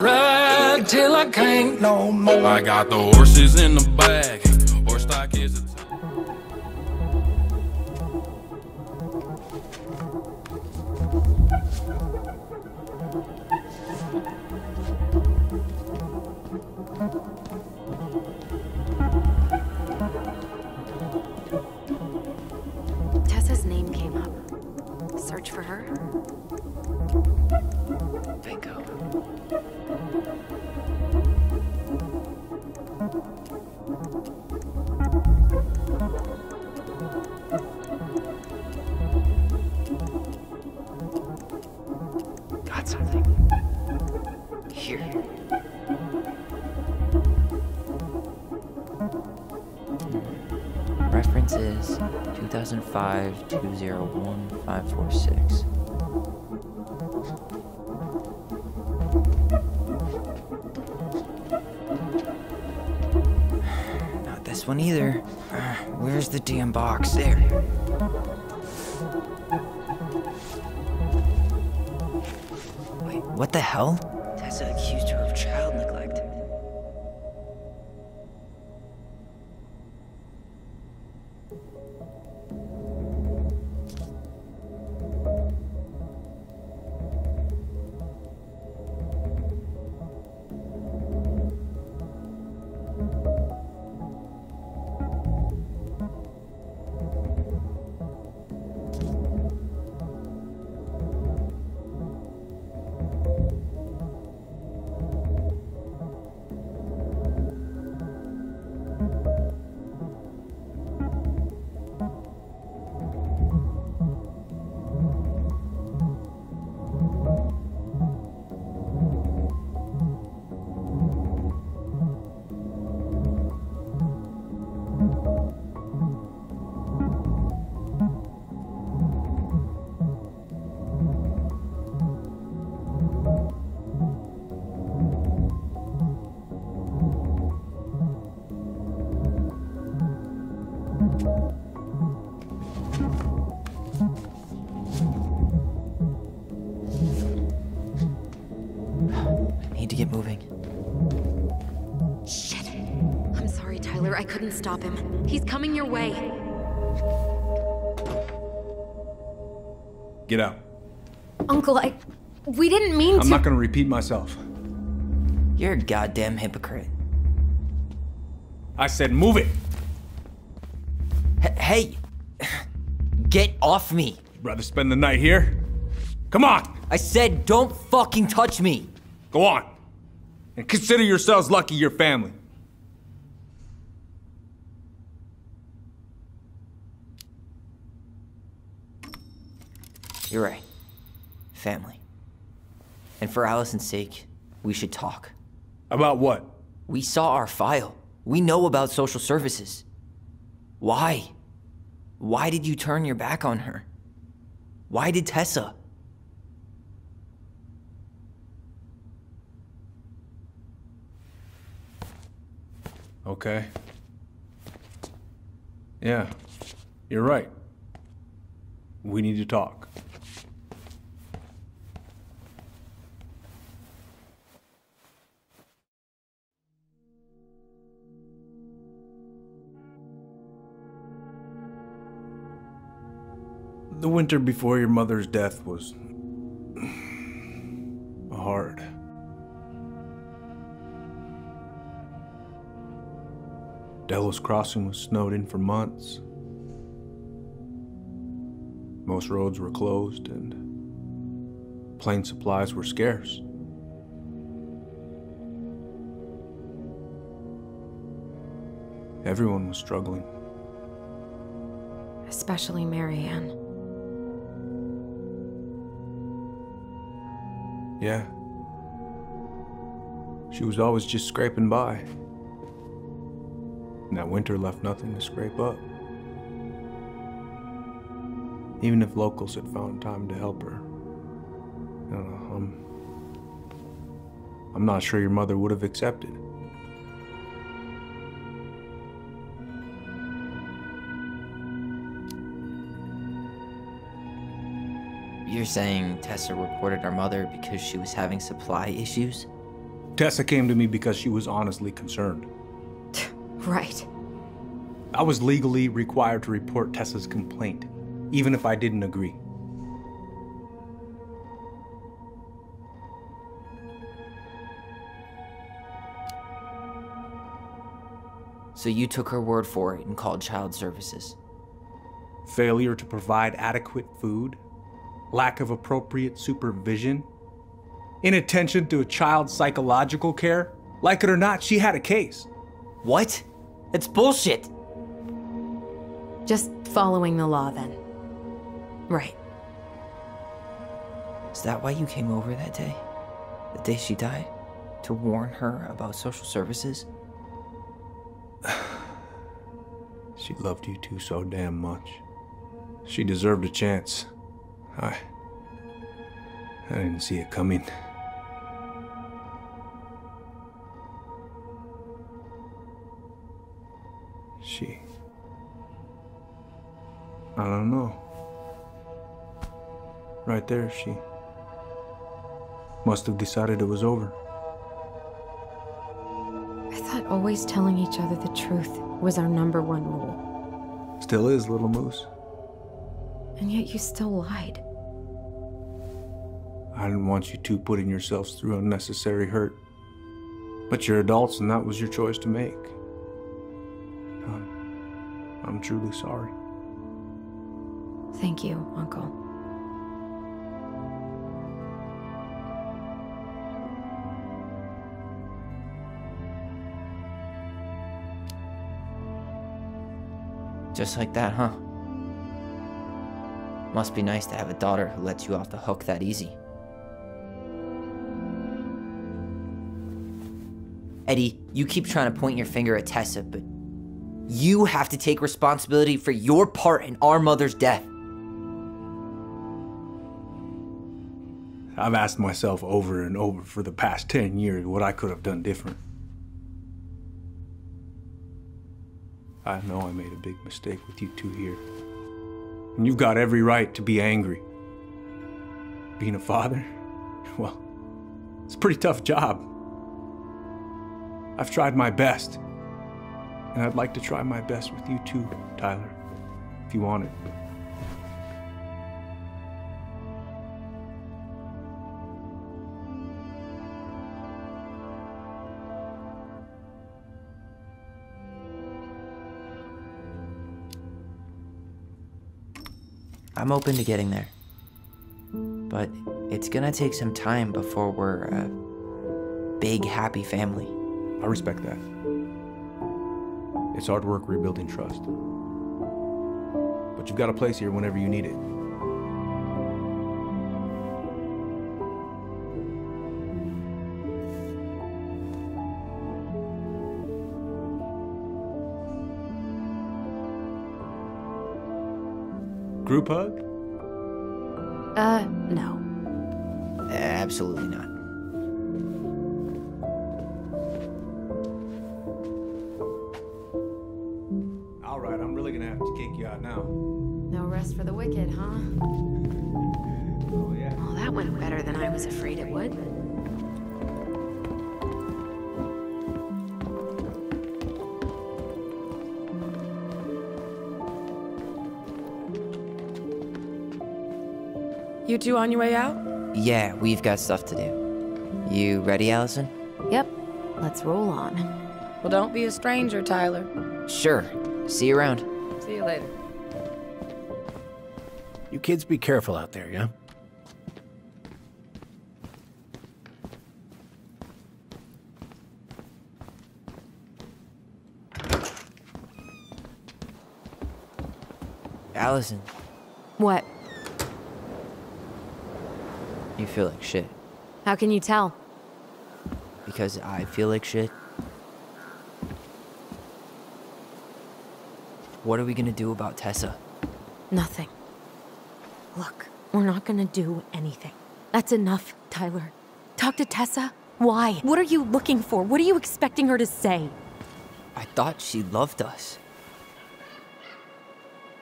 Ride till I can't no more. I got the horses in the bag. Horse stock is a Tessa's name came up. Search for her? Bingo. Got something. Here. Reference is 2005-201-546. Not this one either. Where's the damn box? There. Wait, what the hell? Tessa accused her of child neglect. Need to get moving. Shit. I'm sorry, Tyler. I couldn't stop him. He's coming your way. Get out. Uncle, we didn't mean to. I'm not gonna repeat myself. You're a goddamn hypocrite. I said move it. Hey! Get off me! Rather spend the night here? Come on! I said don't fucking touch me! Go on. And consider yourselves lucky you're family. You're right. Family. And for Allison's sake, we should talk. About what? We saw our file. We know about social services. Why? Why did you turn your back on her? Why did Tessa? Okay. Yeah, you're right. We need to talk. The winter before your mother's death was hard. Delos Crossing was snowed in for months. Most roads were closed and plane supplies were scarce. Everyone was struggling. Especially Marianne. Yeah. She was always just scraping by. And that winter left nothing to scrape up. Even if locals had found time to help her. I don't know, I'm not sure your mother would have accepted. You're saying Tessa reported our mother because she was having supply issues? Tessa came to me because she was honestly concerned. Right. I was legally required to report Tessa's complaint, even if I didn't agree. So you took her word for it and called child services. Failure to provide adequate food, lack of appropriate supervision, inattention to a child's psychological care. Like it or not, she had a case. What? It's bullshit! Just following the law, then. Right. Is that why you came over that day? The day she died? To warn her about social services? She loved you two so damn much. She deserved a chance. I didn't see it coming. I don't know. Right there, she must have decided it was over. I thought always telling each other the truth was our #1 rule. Still is, little moose. And yet you still lied. I didn't want you two putting yourselves through unnecessary hurt. But you're adults and that was your choice to make. I'm truly sorry. Thank you, Uncle. Just like that, huh? Must be nice to have a daughter who lets you off the hook that easy. Eddie, you keep trying to point your finger at Tessa, but you have to take responsibility for your part in our mother's death. I've asked myself over and over for the past 10 years what I could have done different. I know I made a big mistake with you two here. And you've got every right to be angry. Being a father, well, it's a pretty tough job. I've tried my best. And I'd like to try my best with you too, Tyler, if you want it. I'm open to getting there. But it's gonna take some time before we're a big, happy family. I respect that. It's hard work rebuilding trust. But you've got a place here whenever you need it. Group hug? No. Absolutely not. All right, I'm really gonna have to kick you out now. No rest for the wicked, huh? Oh, yeah. Well, that went better than I was afraid it would. You two on your way out? Yeah, we've got stuff to do. You ready, Allison? Yep. Let's roll on. Well, don't be a stranger, Tyler. Sure. See you around. See you later. You kids be careful out there, yeah? Allison, What? you feel like shit. How can you tell? Because I feel like shit. What are we gonna do about Tessa? Nothing. Look, we're not gonna do anything. That's enough, Tyler. Talk to Tessa? Why? What are you looking for? What are you expecting her to say? I thought she loved us.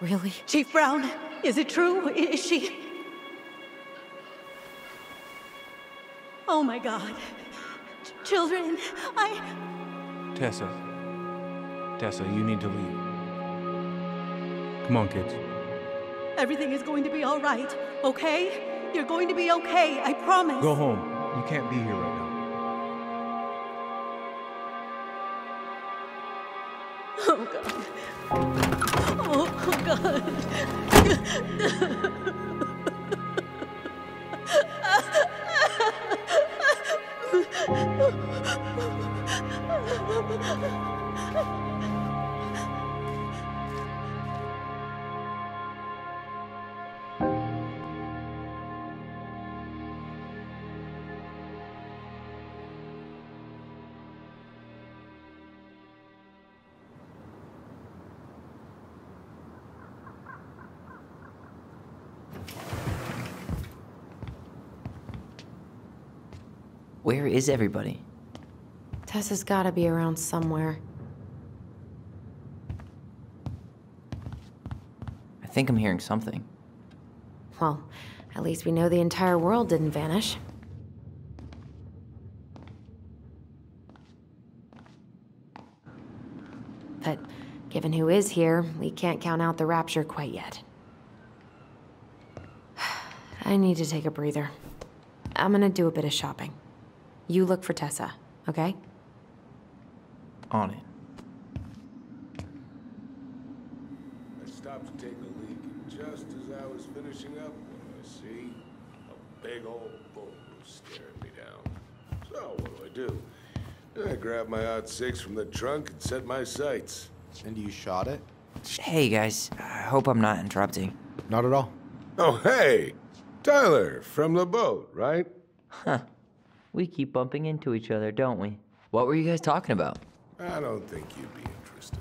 Really? Chief Brown, is it true? Is she... Oh my God. children. Tessa. Tessa, you need to leave. Come on, kids. Everything is going to be all right, okay? You're going to be okay, I promise. Go home. You can't be here right now. Oh, God. Oh, God. Where is everybody? Tessa's gotta be around somewhere. I think I'm hearing something. Well, at least we know the entire world didn't vanish. But given who is here, we can't count out the rapture quite yet. I need to take a breather. I'm gonna do a bit of shopping. You look for Tessa, okay? On it. I stopped to take a leak, and just as I was finishing up, I see a big old bull staring me down. So what do? I grabbed my .6 from the trunk and set my sights. And you shot it? Hey, guys. I hope I'm not interrupting. Not at all. Oh, hey! Tyler, from the boat, right? Huh. We keep bumping into each other, don't we? What were you guys talking about? I don't think you'd be interested.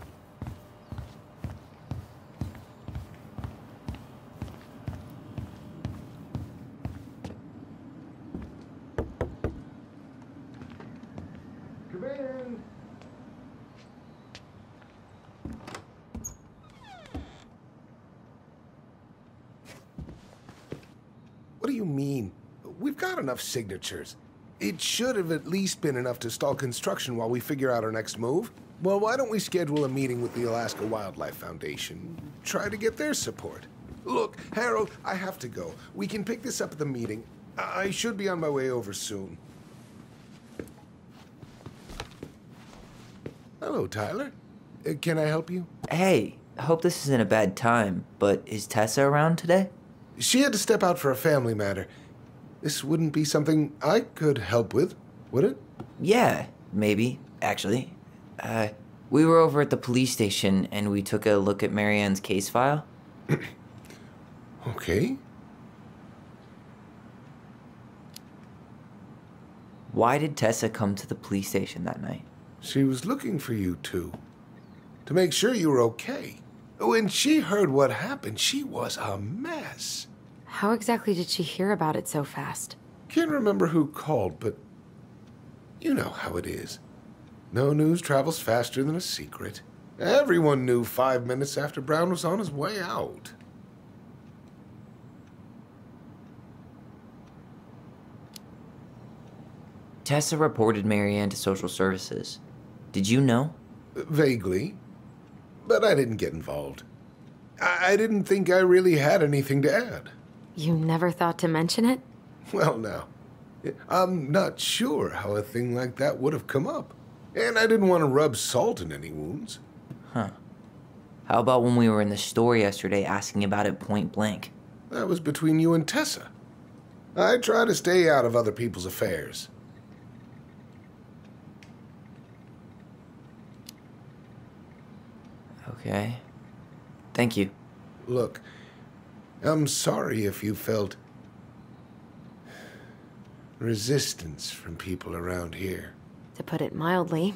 Come in! What do you mean? We've got enough signatures. It should have at least been enough to stall construction while we figure out our next move. Well, why don't we schedule a meeting with the Alaska Wildlife Foundation? Try to get their support. Look, Harold, I have to go. We can pick this up at the meeting. I should be on my way over soon. Hello, Tyler. Can I help you? Hey, I hope this isn't a bad time, but is Tessa around today? She had to step out for a family matter. This wouldn't be something I could help with, would it? Yeah, maybe, actually. We were over at the police station and we took a look at Marianne's case file. Okay. Why did Tessa come to the police station that night? She was looking for you two, to make sure you were okay. When she heard what happened, she was a mess. How exactly did she hear about it so fast? Can't remember who called, but you know how it is. No news travels faster than a secret. Everyone knew 5 minutes after Brown was on his way out. Tessa reported Marianne to social services. Did you know? Vaguely, but I didn't get involved. I didn't think I really had anything to add. You never thought to mention it? Well, now, I'm not sure how a thing like that would have come up. And I didn't want to rub salt in any wounds. Huh. How about when we were in the store yesterday asking about it point blank? That was between you and Tessa. I try to stay out of other people's affairs. Okay. Thank you. Look, I'm sorry if you felt resistance from people around here. To put it mildly.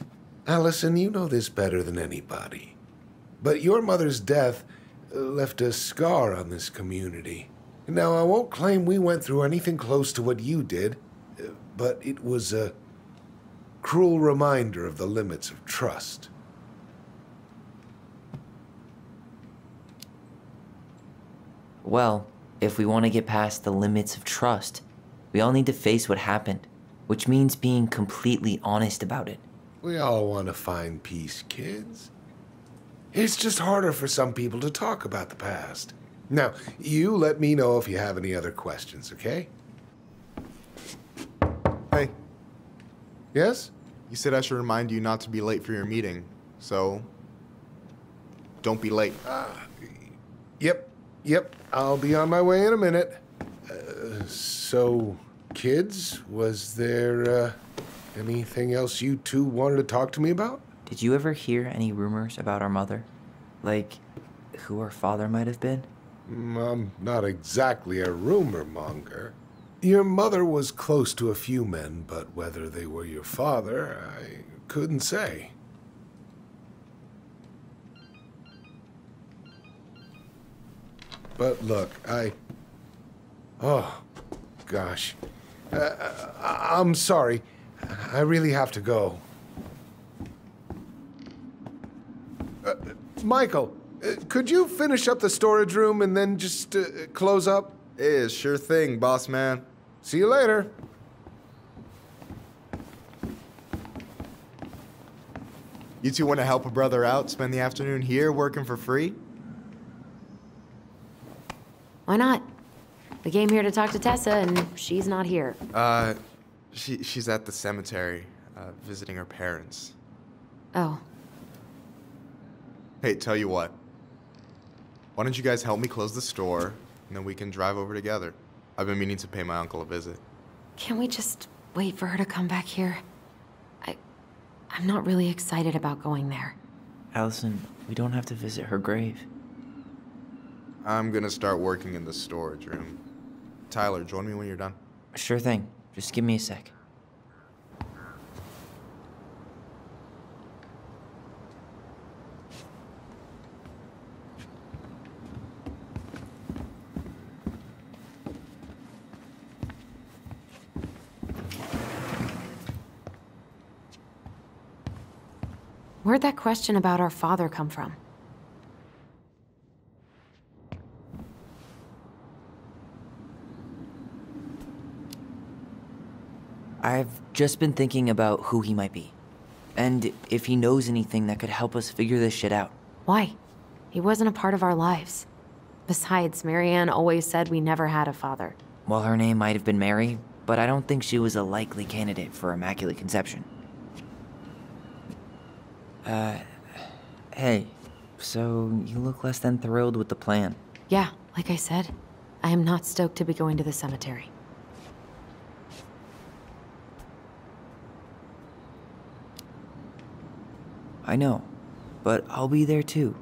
Allison, you know this better than anybody. But your mother's death left a scar on this community. Now, I won't claim we went through anything close to what you did, but it was a cruel reminder of the limits of trust. Well, if we want to get past the limits of trust, we all need to face what happened. which means being completely honest about it. We all want to find peace, kids. It's just harder for some people to talk about the past. Now, you let me know if you have any other questions, okay? Hey, Yes? you said I should remind you not to be late for your meeting, so don't be late. Yep. I'll be on my way in a minute. So, kids, was there anything else you two wanted to talk to me about? Did you ever hear any rumors about our mother? Like, who our father might have been? I'm not exactly a rumor monger. Your mother was close to a few men, but whether they were your father, I couldn't say. But look, oh, gosh. I'm sorry. I really have to go. Michael, could you finish up the storage room and then just close up? Yeah, sure thing, boss man. See you later. You two want to help a brother out, spend the afternoon here working for free? Why not? We came here to talk to Tessa, and she's not here. She's at the cemetery, visiting her parents. Oh. Hey, tell you what. Why don't you guys help me close the store, and then we can drive over together? I've been meaning to pay my uncle a visit. Can't we just wait for her to come back here? I'm not really excited about going there. Allison, we don't have to visit her grave. I'm gonna start working in the storage room. Tyler, join me when you're done. Sure thing. Just give me a sec. Where'd that question about our father come from? I've just been thinking about who he might be. And if he knows anything that could help us figure this shit out. Why? He wasn't a part of our lives. Besides, Marianne always said we never had a father. Well, her name might have been Mary, but I don't think she was a likely candidate for Immaculate Conception. Hey, so you look less than thrilled with the plan. Yeah, like I said, I am not stoked to be going to the cemetery. I know, but I'll be there too.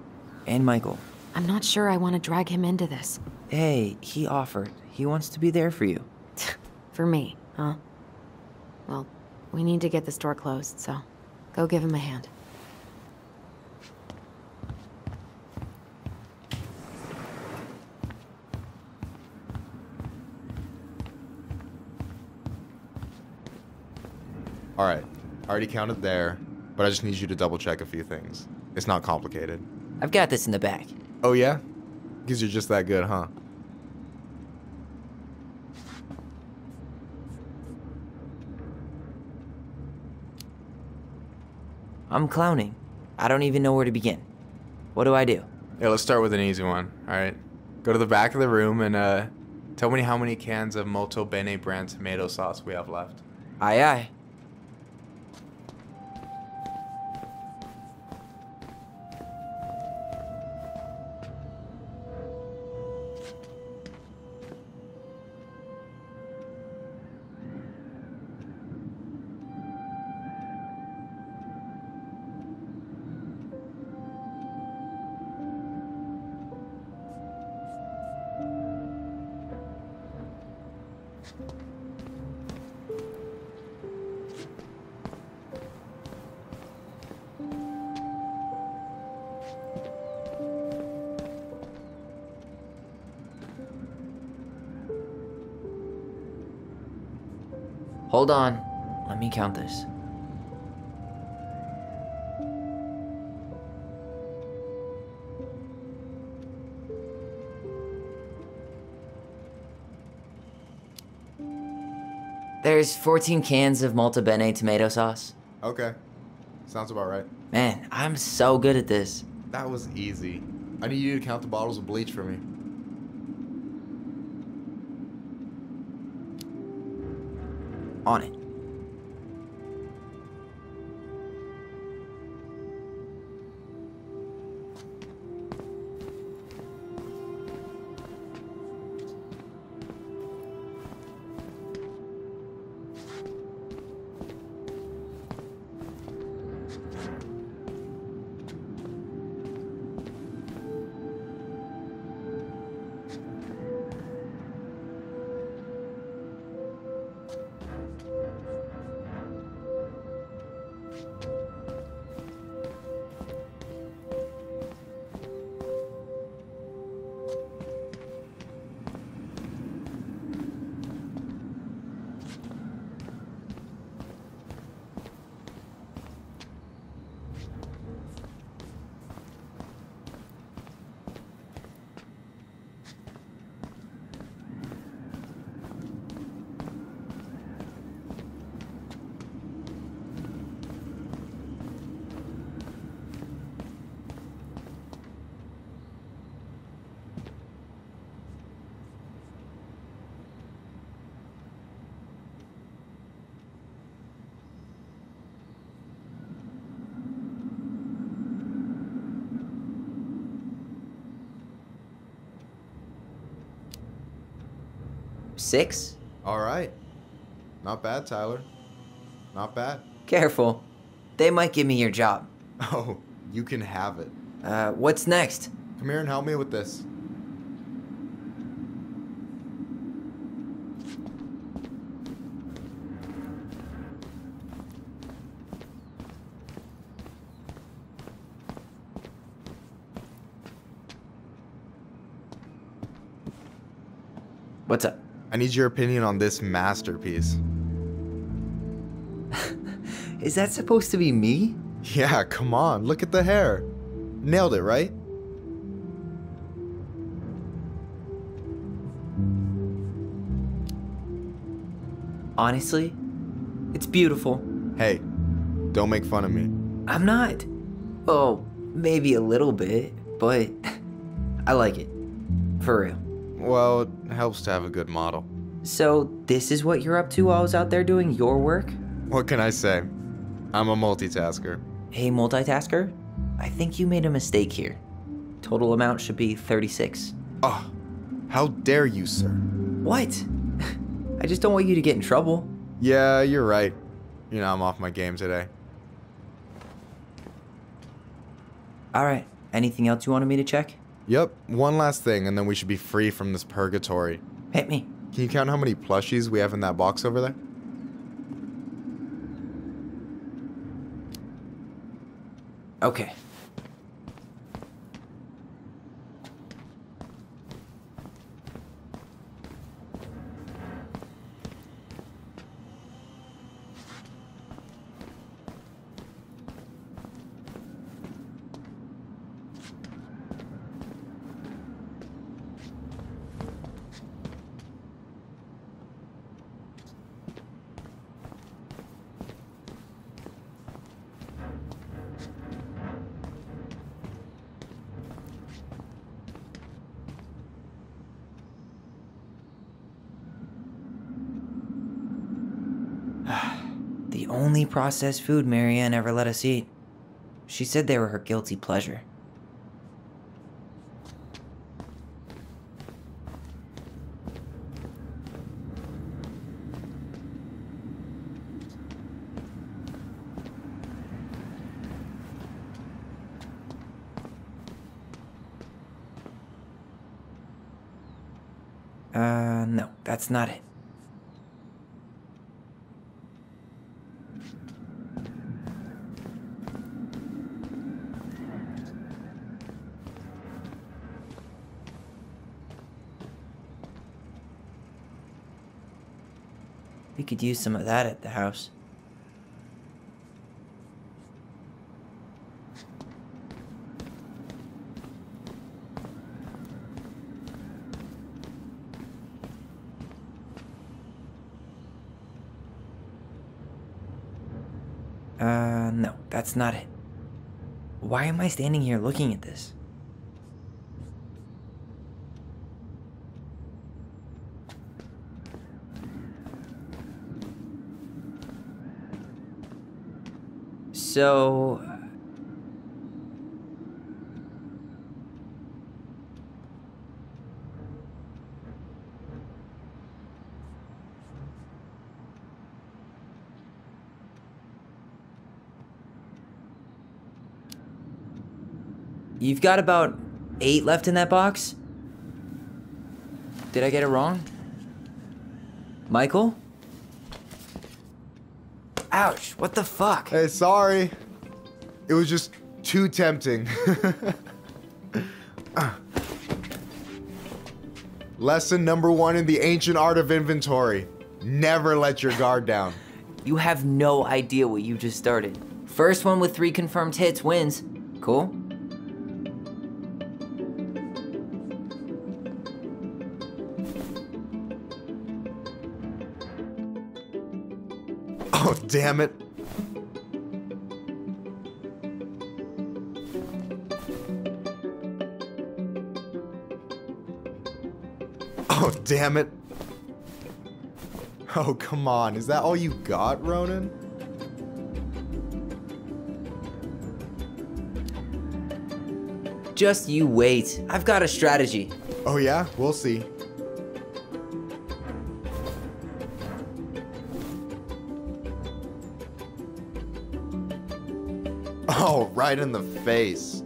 And Michael. I'm not sure I want to drag him into this. Hey, he offered. He wants to be there for you. For me, huh? Well, we need to get the store closed, so go give him a hand. All right, I already counted there, but I just need you to double check a few things. It's not complicated. I've got this in the bag. Oh yeah? Because you're just that good, huh? I'm clowning. I don't even know where to begin. What do I do? Yeah, let's start with an easy one, all right? Go to the back of the room and tell me how many cans of Molto Bene brand tomato sauce we have left. Aye, aye. Hold on. Let me count this. There's 14 cans of Molto Bene tomato sauce. Okay. Sounds about right. Man, I'm so good at this. That was easy. I need you to count the bottles of bleach for me. On it. Six? All right. Not bad, Tyler. Not bad. Careful. They might give me your job. Oh, you can have it. What's next? Come here and help me with this. What's up? I need your opinion on this masterpiece. Is that supposed to be me? Yeah, come on. Look at the hair. Nailed it, right? Honestly, it's beautiful. Hey, don't make fun of me. I'm not. Oh, maybe a little bit, but I like it. For real. Well, it helps to have a good model. So, this is what you're up to while I was out there doing your work? What can I say? I'm a multitasker. Hey, multitasker, I think you made a mistake here. Total amount should be 36. Oh, how dare you, sir? What? I just don't want you to get in trouble. Yeah, you're right. You know, I'm off my game today. Alright, anything else you wanted me to check? Yep, one last thing, and then we should be free from this purgatory. Hit me. Can you count how many plushies we have in that box over there? Okay. The only processed food Marianne ever let us eat. She said they were her guilty pleasure. No, that's not it. We could use some of that at the house. No, that's not it. Why am I standing here looking at this? So... You've got about 8 left in that box? Did I get it wrong? Michael? Ouch, what the fuck? Hey, sorry. It was just too tempting. Lesson number 1 in the ancient art of inventory. Never let your guard down. You have no idea what you just started. First one with 3 confirmed hits wins. Cool? Oh, damn it. Oh, damn it. Oh, come on. Is that all you got, Ronan? Just you wait. I've got a strategy. Oh, yeah? We'll see. Oh, right in the face.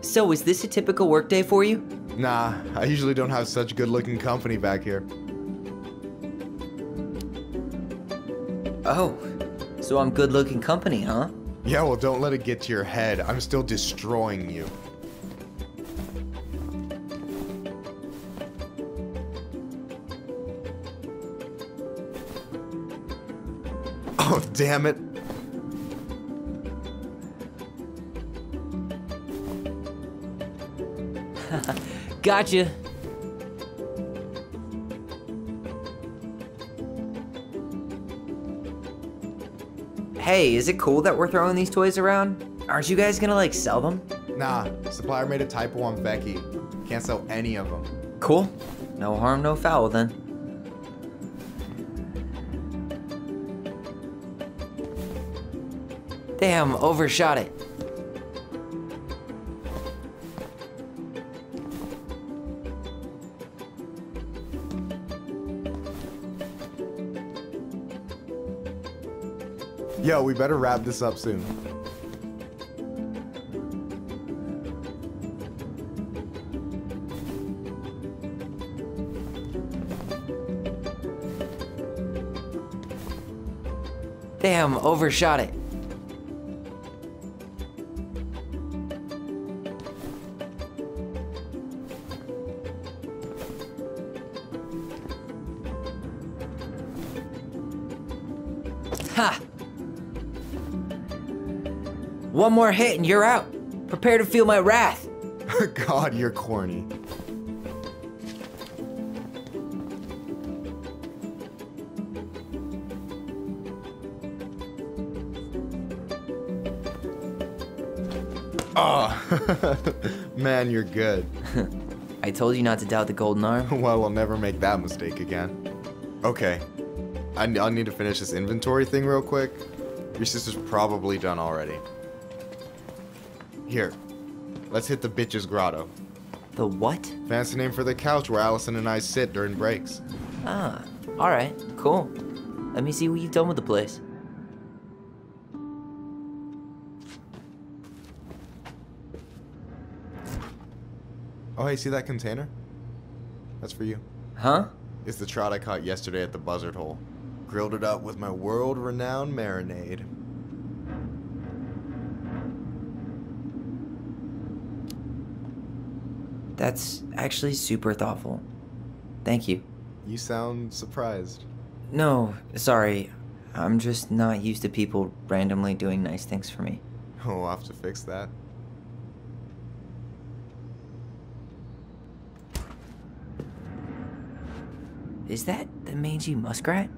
So, is this a typical workday for you? Nah, I usually don't have such good-looking company back here. Oh, so I'm good-looking company, huh? Yeah, well, don't let it get to your head. I'm still destroying you. Oh, damn it. Gotcha. Hey, is it cool that we're throwing these toys around? Aren't you guys gonna, like, sell them? Nah, supplier made a typo on Becky. Can't sell any of them. Cool. No harm, no foul, then. Damn, overshot it. Yo, we better wrap this up soon. Damn, overshot it. Ha! One more hit and you're out. Prepare to feel my wrath. God, you're corny. Oh, man, you're good. I told you not to doubt the golden arm. Well, we'll never make that mistake again. Okay, I'll need to finish this inventory thing real quick. Your sister's probably done already. Here, let's hit the bitch's grotto. The what? Fancy name for the couch where Allison and I sit during breaks. Ah, alright, cool. Let me see what you've done with the place. Oh, hey, see that container? That's for you. Huh? It's the trout I caught yesterday at the buzzard hole. Grilled it up with my world-renowned marinade. That's actually super thoughtful. Thank you. You sound surprised. No, sorry. I'm just not used to people randomly doing nice things for me. Oh, we'll have to fix that. Is that the mangy muskrat?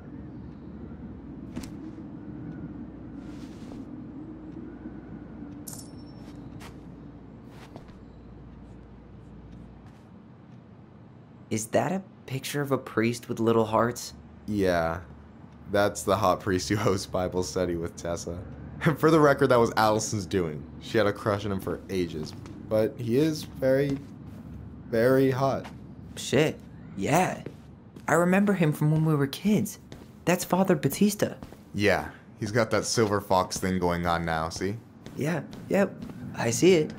Is that a picture of a priest with little hearts? Yeah, that's the hot priest who hosts Bible study with Tessa. For the record, that was Allison's doing. She had a crush on him for ages, but he is very, very hot. Shit, yeah. I remember him from when we were kids. That's Father Batista. Yeah, he's got that silver fox thing going on now, see? Yeah, yep, I see it.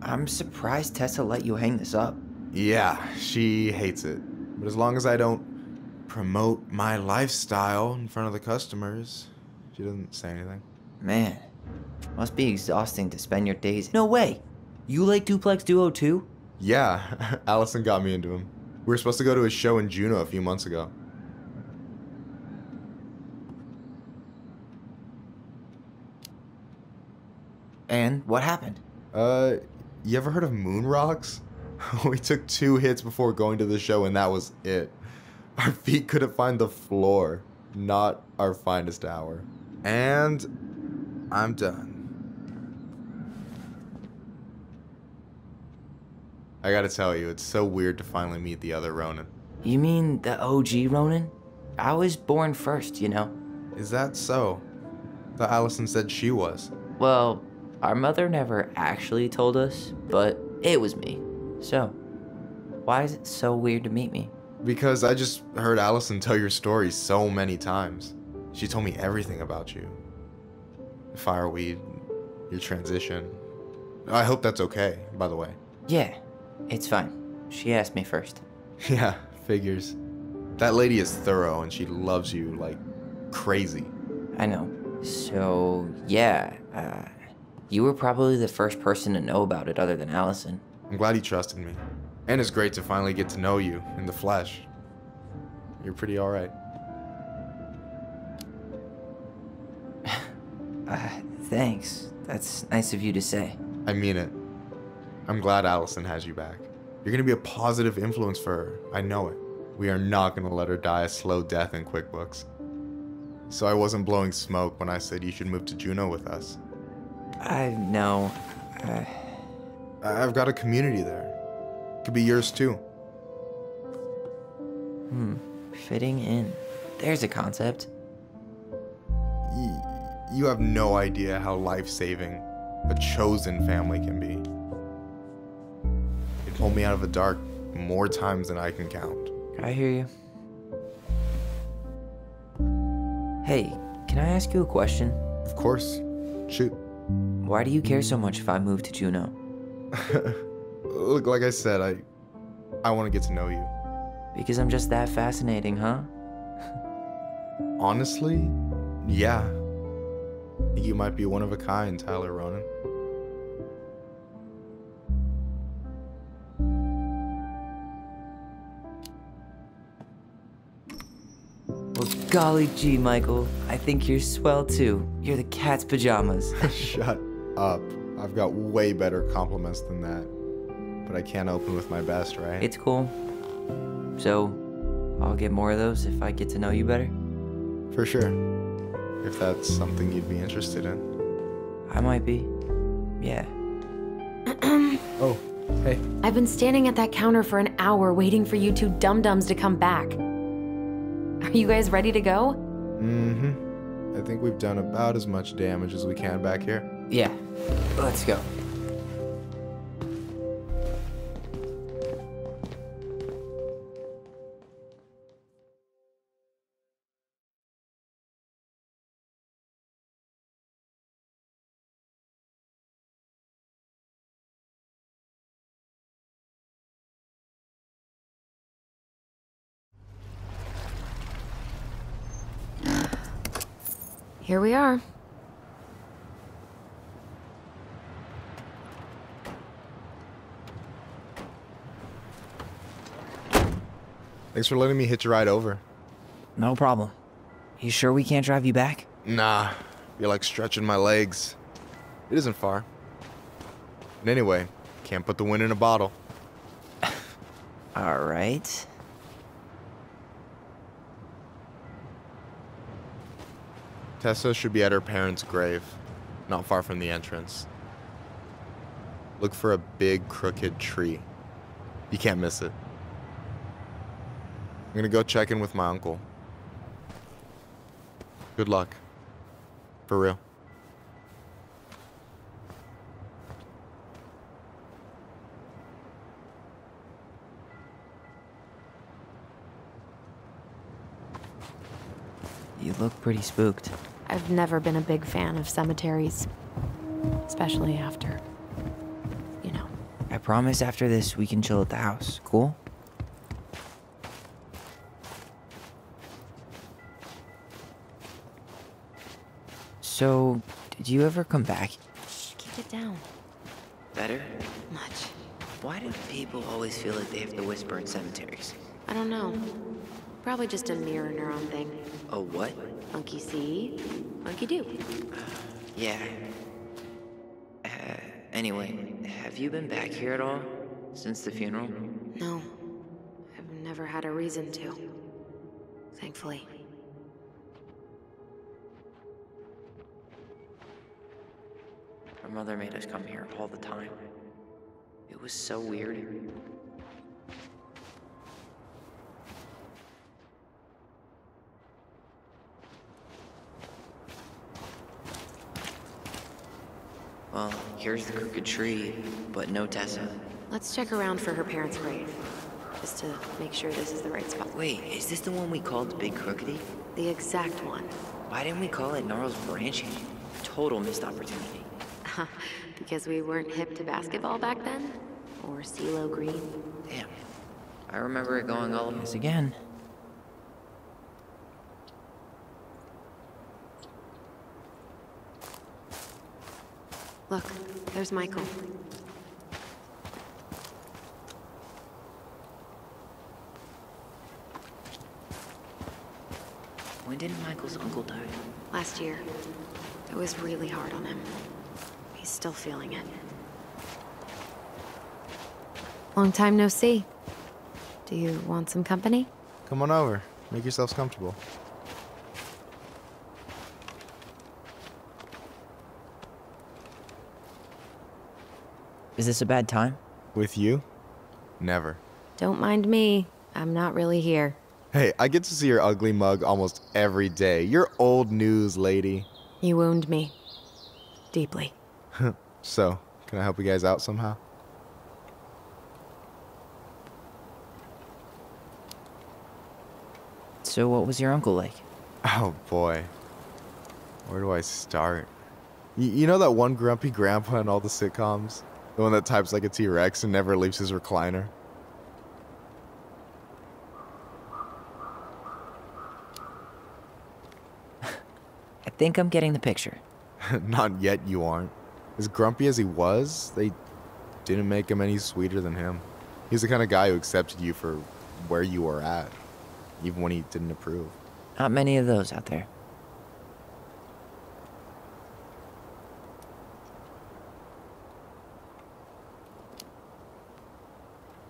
I'm surprised Tessa let you hang this up. Yeah, she hates it. But as long as I don't promote my lifestyle in front of the customers, she doesn't say anything. Man, must be exhausting to spend your days. No way! You like Duplex Duo too? Yeah, Allison got me into him. We were supposed to go to his show in Juneau a few months ago. And what happened? You ever heard of moon rocks? We took 2 hits before going to the show and that was it. Our feet couldn't find the floor. Not our finest hour. And I'm done. I gotta tell you, it's so weird to finally meet the other Ronin. You mean the OG Ronin? I was born first, you know. Is that so? Thought Allison said she was. Well, our mother never actually told us, but it was me. So, why is it so weird to meet me? Because I just heard Allison tell your story so many times. She told me everything about you. Fireweed, your transition. I hope that's okay, by the way. Yeah, it's fine. She asked me first. Yeah, figures. That lady is thorough and she loves you like crazy. I know. So, yeah, you were probably the first person to know about it other than Allison. I'm glad he trusted me. And it's great to finally get to know you in the flesh. You're pretty alright. Thanks. That's nice of you to say. I mean it. I'm glad Allison has you back. You're gonna be a positive influence for her. I know it. We are not gonna let her die a slow death in QuickBooks. So I wasn't blowing smoke when I said you should move to Juneau with us. I know. I've got a community there. Could be yours too. Fitting in. There's a concept. You have no idea how life-saving a chosen family can be. It pulled me out of the dark more times than I can count. I hear you. Hey, can I ask you a question? Of course. Shoot. Why do you care so much if I move to Juneau? Look, like I said, I want to get to know you. Because I'm just that fascinating, huh? Honestly, yeah. I think you might be one of a kind, Tyler Ronin. Well, golly gee, Michael. I think you're swell too. You're the cat's pajamas. Shut up. I've got way better compliments than that. But I can't open with my best, right? It's cool. So, I'll get more of those if I get to know you better? For sure. If that's something you'd be interested in. I might be. Yeah. Oh, hey. I've been standing at that counter for an hour waiting for you two dum-dums to come back. Are you guys ready to go? Mm-hmm. I think we've done about as much damage as we can back here. Yeah. Let's go. Here we are. Thanks for letting me hitch a ride over. No problem. You sure we can't drive you back? Nah, you're like stretching my legs. It isn't far. And anyway, Can't put the wind in a bottle. All right. Tessa should be at her parents' grave, not far from the entrance. Look for a big, crooked tree. You can't miss it. I'm gonna go check in with my uncle. Good luck. For real. You look pretty spooked. I've never been a big fan of cemeteries. Especially after, you know. I promise after this we can chill at the house. Cool? So, did you ever come back? Shh, keep it down. Better? Much. Why do people always feel like they have to whisper in cemeteries? I don't know. Probably just a mirror neuron thing. Oh, what? Monkey see, monkey do. Yeah. Anyway, have you been back here at all? Since the funeral? No. I've never had a reason to. Thankfully. Our mother made us come here all the time. It was so weird. Well, here's the crooked tree, but no Tessa. Let's check around for her parents' grave. Just to make sure this is the right spot. Wait, is this the one we called Big Crookedy? The exact one. Why didn't we call it Gnarls Branching? Total missed opportunity. Because we weren't hip to basketball back then? Or CeeLo Green? Damn. I remember it going all of this again. Look, there's Michael. When did Michael's uncle die? Last year. It was really hard on him. He's still feeling it. Long time no see. Do you want some company? Come on over. Make yourselves comfortable. Is this a bad time? With you? Never. Don't mind me. I'm not really here. Hey, I get to see your ugly mug almost every day. You're old news, lady. You wound me. Deeply. So, can I help you guys out somehow? So what was your uncle like? Oh boy. Where do I start? You know that one grumpy grandpa in all the sitcoms? The one that types like a T-Rex and never leaves his recliner? I think I'm getting the picture. Not yet, you aren't. As grumpy as he was, they didn't make him any sweeter than him. He's the kind of guy who accepted you for where you were at, even when he didn't approve. Not many of those out there.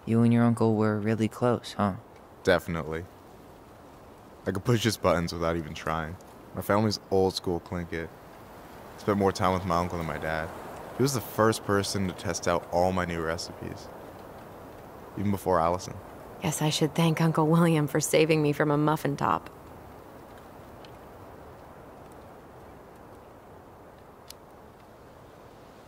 You and your uncle were really close, huh? Definitely. I could push his buttons without even trying. My family's old school Tlingit. Spent more time with my uncle than my dad. He was the first person to test out all my new recipes. Even before Allison. Guess I should thank Uncle William for saving me from a muffin top.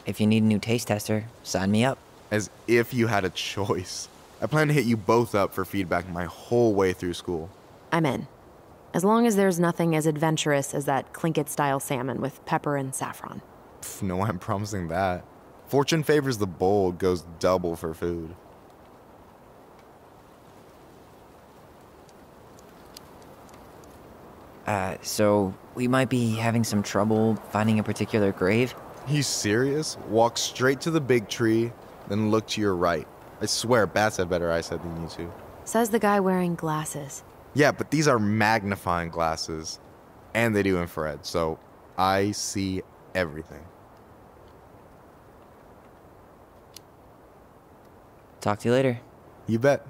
If you need a new taste tester, sign me up. As if you had a choice. I plan to hit you both up for feedback my whole way through school. I'm in. As long as there's nothing as adventurous as that Tlingit-style salmon with pepper and saffron. Pff, no, I'm promising that. Fortune favors the bold, goes double for food. So we might be having some trouble finding a particular grave? You serious? Walk straight to the big tree, then look to your right. I swear, bats have better eyesight than you two. Says the guy wearing glasses. Yeah, but these are magnifying glasses. And they do infrared, so I see everything. Talk to you later. You bet.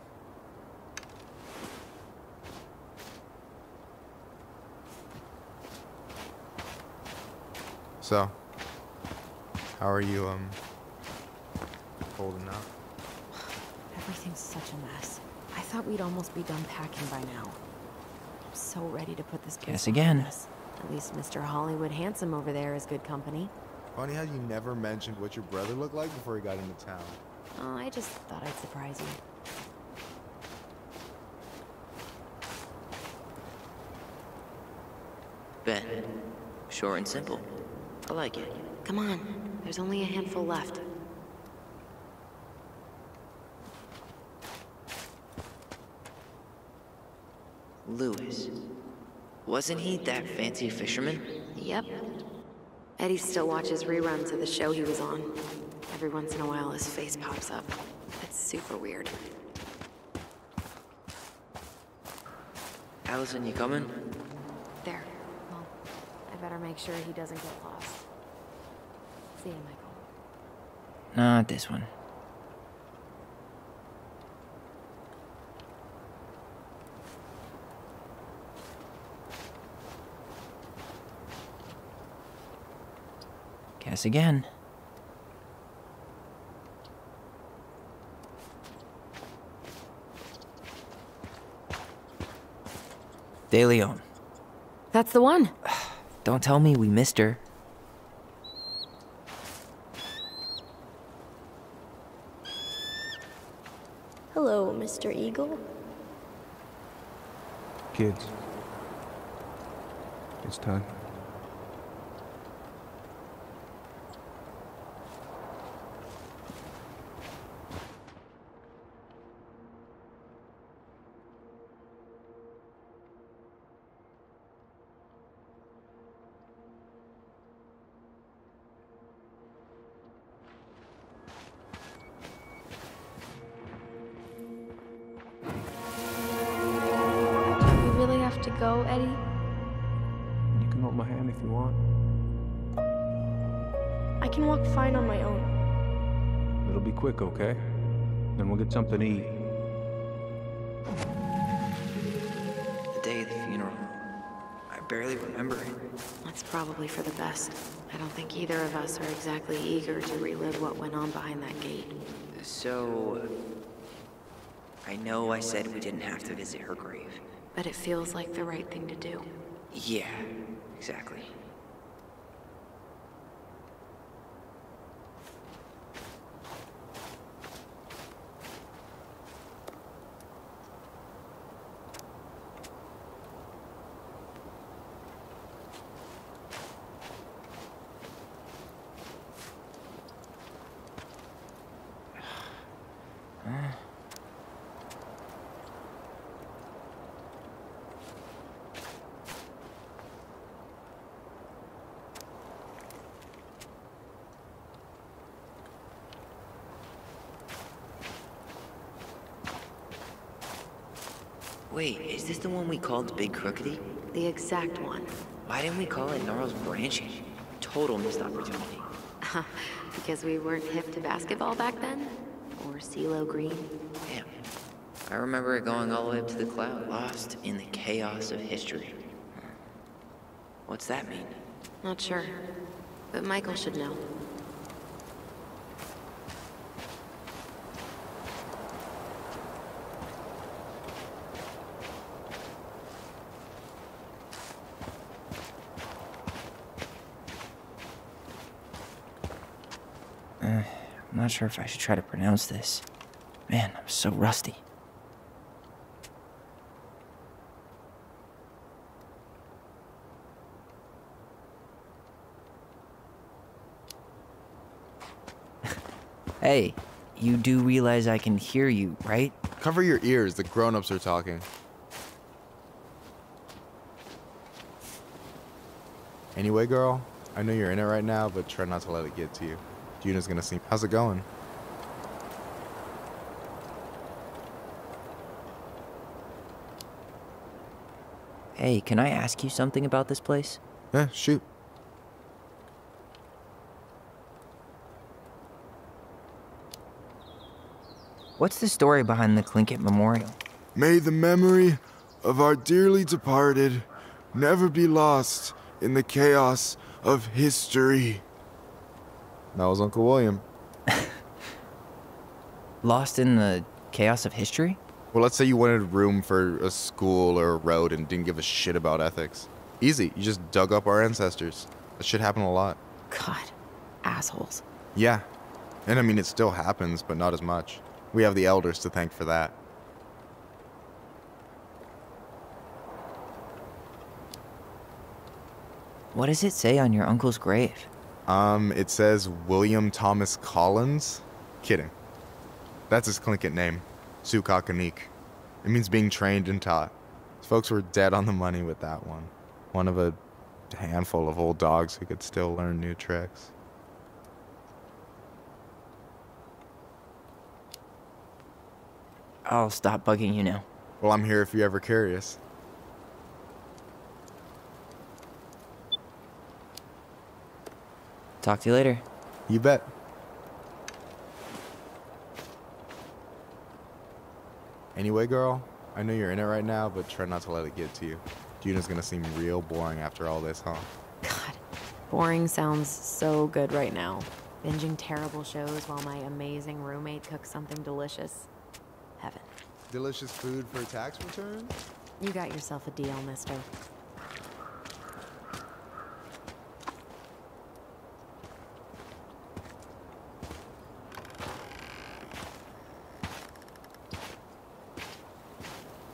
So, how are you, holding up? Everything's such a mess. I thought we'd almost be done packing by now. I'm so ready to put this place Guess again. behind us. At least Mr. Hollywood Handsome over there is good company. Funny how you never mentioned what your brother looked like before he got into town. Oh, I just thought I'd surprise you. Ben, short and simple. I like it. Come on, there's only a handful left. Lewis. Wasn't he that fancy fisherman? Yep. Eddie still watches reruns of the show he was on. Every once in a while his face pops up. It's super weird. Allison, you coming? There. Well, I better make sure he doesn't get lost. See you, Michael. Not this one. Guess again. De Leon. That's the one. Don't tell me we missed her. Hello, Mr. Eagle. Kids. It's time. To go, Eddie? You can hold my hand if you want. I can walk fine on my own. It'll be quick, okay? Then we'll get something to eat. The day of the funeral. I barely remember it. That's probably for the best. I don't think either of us are exactly eager to relive what went on behind that gate. So... I know I said we didn't have to visit her grave. But it feels like the right thing to do. Yeah, exactly. Wait, is this the one we called Big Crookedy? The exact one. Why didn't we call it Gnarls Branching? Total missed opportunity. Because we weren't hip to basketball back then? Or CeeLo Green? Damn. I remember it going all the way up to the cloud, lost in the chaos of history. What's that mean? Not sure. But Michael should know. I'm not sure if I should try to pronounce this. Man, I'm so rusty. Hey, you do realize I can hear you, right? Cover your ears, the grown-ups are talking. Anyway, girl, I know you're in it right now, but try not to let it get to you. Juna's gonna see. How's it going? Hey, can I ask you something about this place? Yeah, shoot. What's the story behind the Tlingit Memorial? May the memory of our dearly departed never be lost in the chaos of history. That was Uncle William. Lost in the chaos of history? Well, let's say you wanted room for a school or a road and didn't give a shit about ethics. Easy, you just dug up our ancestors. That shit happened a lot. God, assholes. Yeah, and I mean, it still happens, but not as much. We have the elders to thank for that. What does it say on your uncle's grave? It says William Thomas Collins. Kidding. That's his Tlingit name, Sukakanik. It means being trained and taught. Folks were dead on the money with that one. One of a handful of old dogs who could still learn new tricks. I'll stop bugging you now. Well, I'm here if you're ever curious. Talk to you later. You bet. Anyway, girl, I know you're in it right now, but try not to let it get to you. Juna's gonna seem real boring after all this, huh? God, boring sounds so good right now. Binging terrible shows while my amazing roommate cooks something delicious. Heaven. Delicious food for tax return? You got yourself a deal, mister.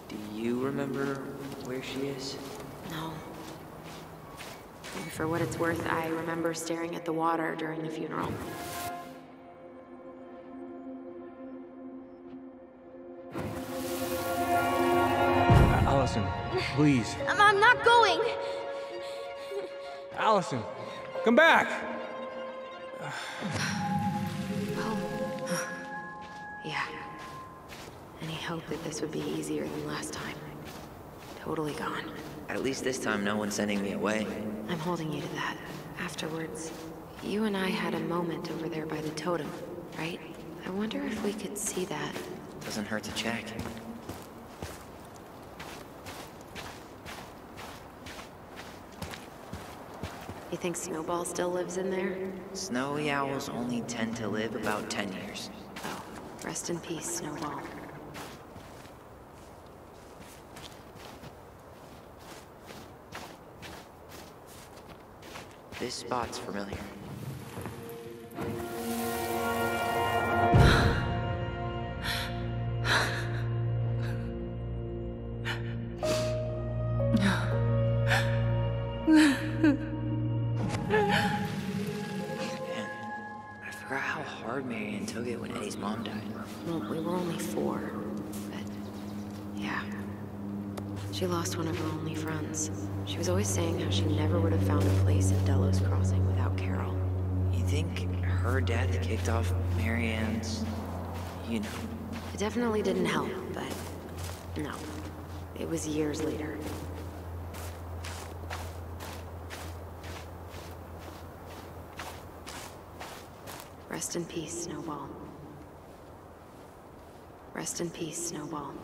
Do you remember where she is? No. And for what it's worth, I remember staring at the water during the funeral. Allison, please. I'm not going! Allison, come back! Yeah. Any hope that this would be easier than last time? Totally gone. At least this time no one's sending me away. I'm holding you to that. Afterwards, you and I had a moment over there by the totem, right? I wonder if we could see that. Doesn't hurt to check. You think Snowball still lives in there? Snowy owls only tend to live about 10 years. Oh, rest in peace, Snowball. This spot's familiar. I forgot how hard Marianne took it when Eddie's mom died. Well, we were only 4, but yeah. She lost one of her only friends. She was always saying how she never would have found a place in Delos Crossing without Carol. You think her death kicked off Marianne's, you know? It definitely didn't help, but no. It was years later. Rest in peace, Snowball. Rest in peace, Snowball.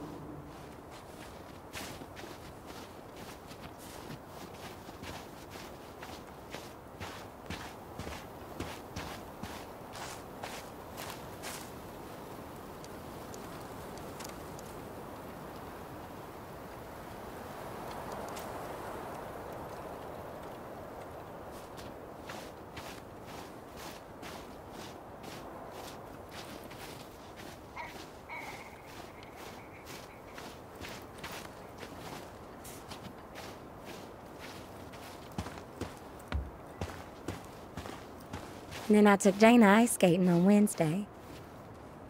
And then I took Jana ice skating on Wednesday.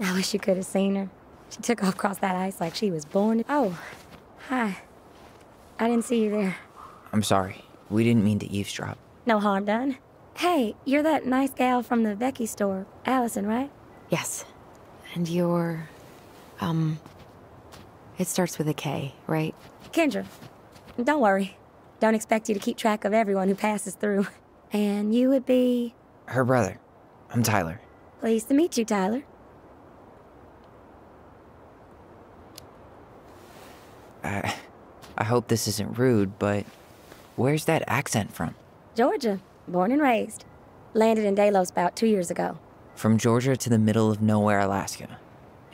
I wish you could have seen her. She took off across that ice like she was born. Oh, hi. I didn't see you there. I'm sorry. We didn't mean to eavesdrop. No harm done. Hey, you're that nice gal from the Vecchi store, Allison, right? Yes. And you're... It starts with a K, right? Kendra. Don't worry. Don't expect you to keep track of everyone who passes through. And you would be... Her brother. I'm Tyler. Pleased to meet you, Tyler. I hope this isn't rude, but where's that accent from? Georgia, born and raised. Landed in Delos about 2 years ago. From Georgia to the middle of nowhere, Alaska.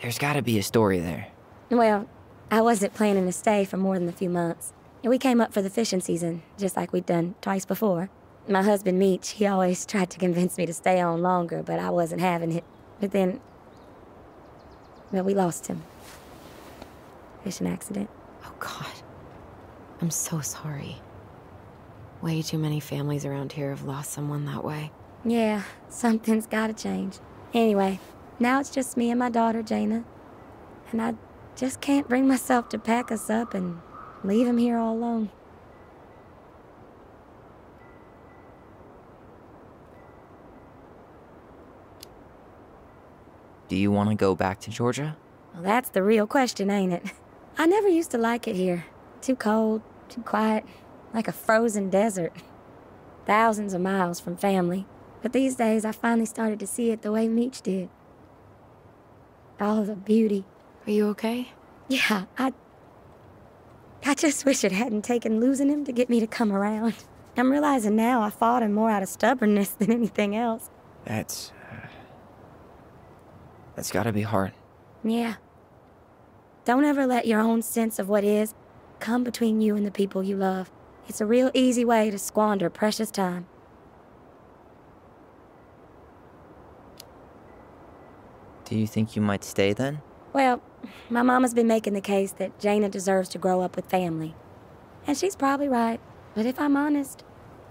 There's gotta be a story there. Well, I wasn't planning to stay for more than a few months. And we came up for the fishing season, just like we'd done twice before. My husband, Meech, he always tried to convince me to stay on longer, but I wasn't having it. But then, well, we lost him. Fishing accident. Oh, God. I'm so sorry. Way too many families around here have lost someone that way. Yeah, something's gotta change. Anyway, now it's just me and my daughter, Jaina. And I just can't bring myself to pack us up and leave him here all alone. Do you want to go back to Georgia? Well, that's the real question, ain't it? I never used to like it here. Too cold, too quiet, like a frozen desert. Thousands of miles from family. But these days, I finally started to see it the way Meech did. All of the beauty. Are you okay? Yeah, I just wish it hadn't taken losing him to get me to come around. I'm realizing now I fought him more out of stubbornness than anything else. That's gotta be hard. Yeah. Don't ever let your own sense of what is come between you and the people you love. It's a real easy way to squander precious time. Do you think you might stay then? Well, my mama's been making the case that Jaina deserves to grow up with family. And she's probably right. But if I'm honest,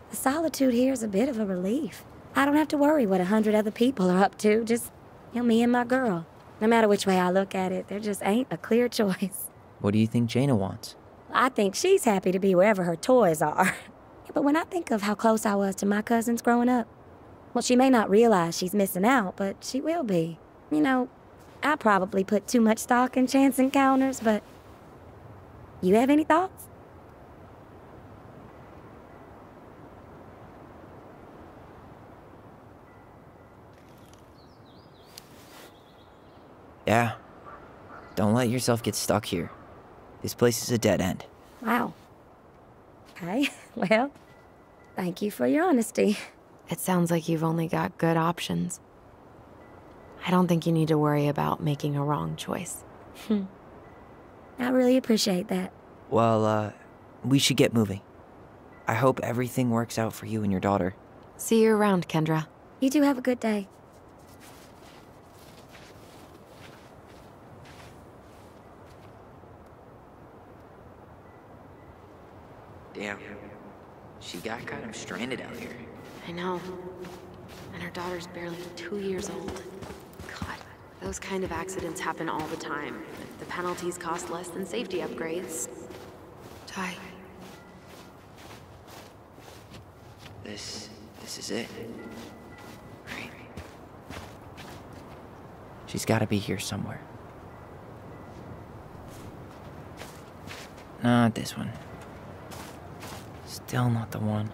the solitude here is a bit of a relief. I don't have to worry what 100 other people are up to, just, me and my girl. No matter which way I look at it, there just ain't a clear choice. What do you think Jaina wants? I think she's happy to be wherever her toys are. But when I think of how close I was to my cousins growing up, well, she may not realize she's missing out, but she will be. I probably put too much stock in chance encounters, but you have any thoughts? Yeah. Don't let yourself get stuck here. This place is a dead end. Wow. Okay, well, thank you for your honesty. It sounds like you've only got good options. I don't think you need to worry about making a wrong choice. I really appreciate that. Well, we should get moving. I hope everything works out for you and your daughter. See you around, Kendra. You two have a good day. Damn. She got kind of stranded out here. I know. And her daughter's barely 2 years old. God, those kind of accidents happen all the time. The penalties cost less than safety upgrades. Ty. This is it. Right. She's gotta be here somewhere. Not this one. Still not the one.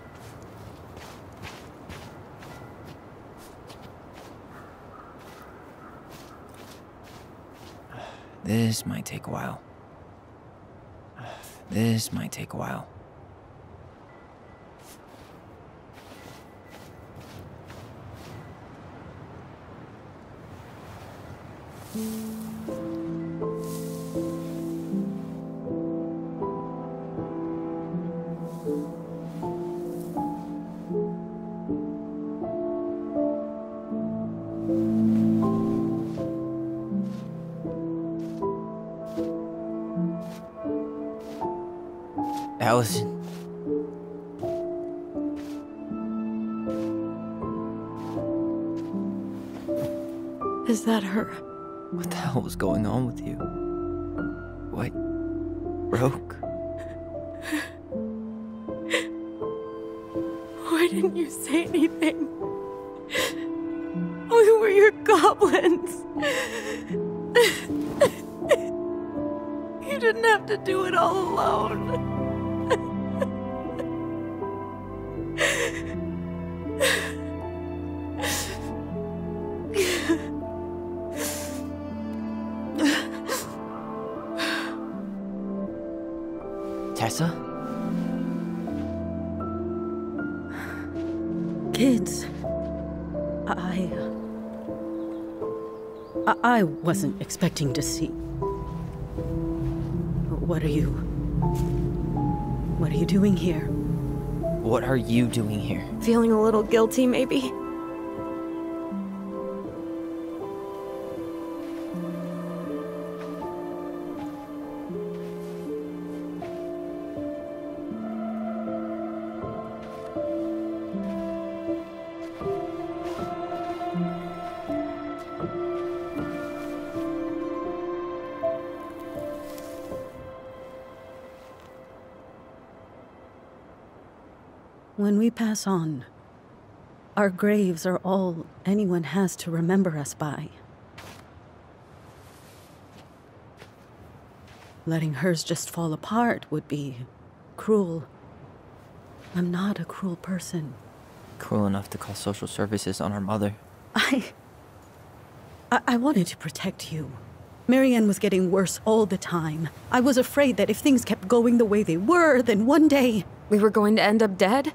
This might take a while. This might take a while. Allison. Is that her? What the hell was going on with you? What broke? Why didn't you say anything? We were your goblins. You didn't have to do it all alone. Tessa? Kids, I wasn't expecting to see. What are you doing here? What are you doing here? Feeling a little guilty, maybe? When we pass on, our graves are all anyone has to remember us by. Letting hers just fall apart would be cruel. I'm not a cruel person. Cruel enough to call social services on our mother. I wanted to protect you. Marianne was getting worse all the time. I was afraid that if things kept going the way they were, then one day... We were going to end up dead?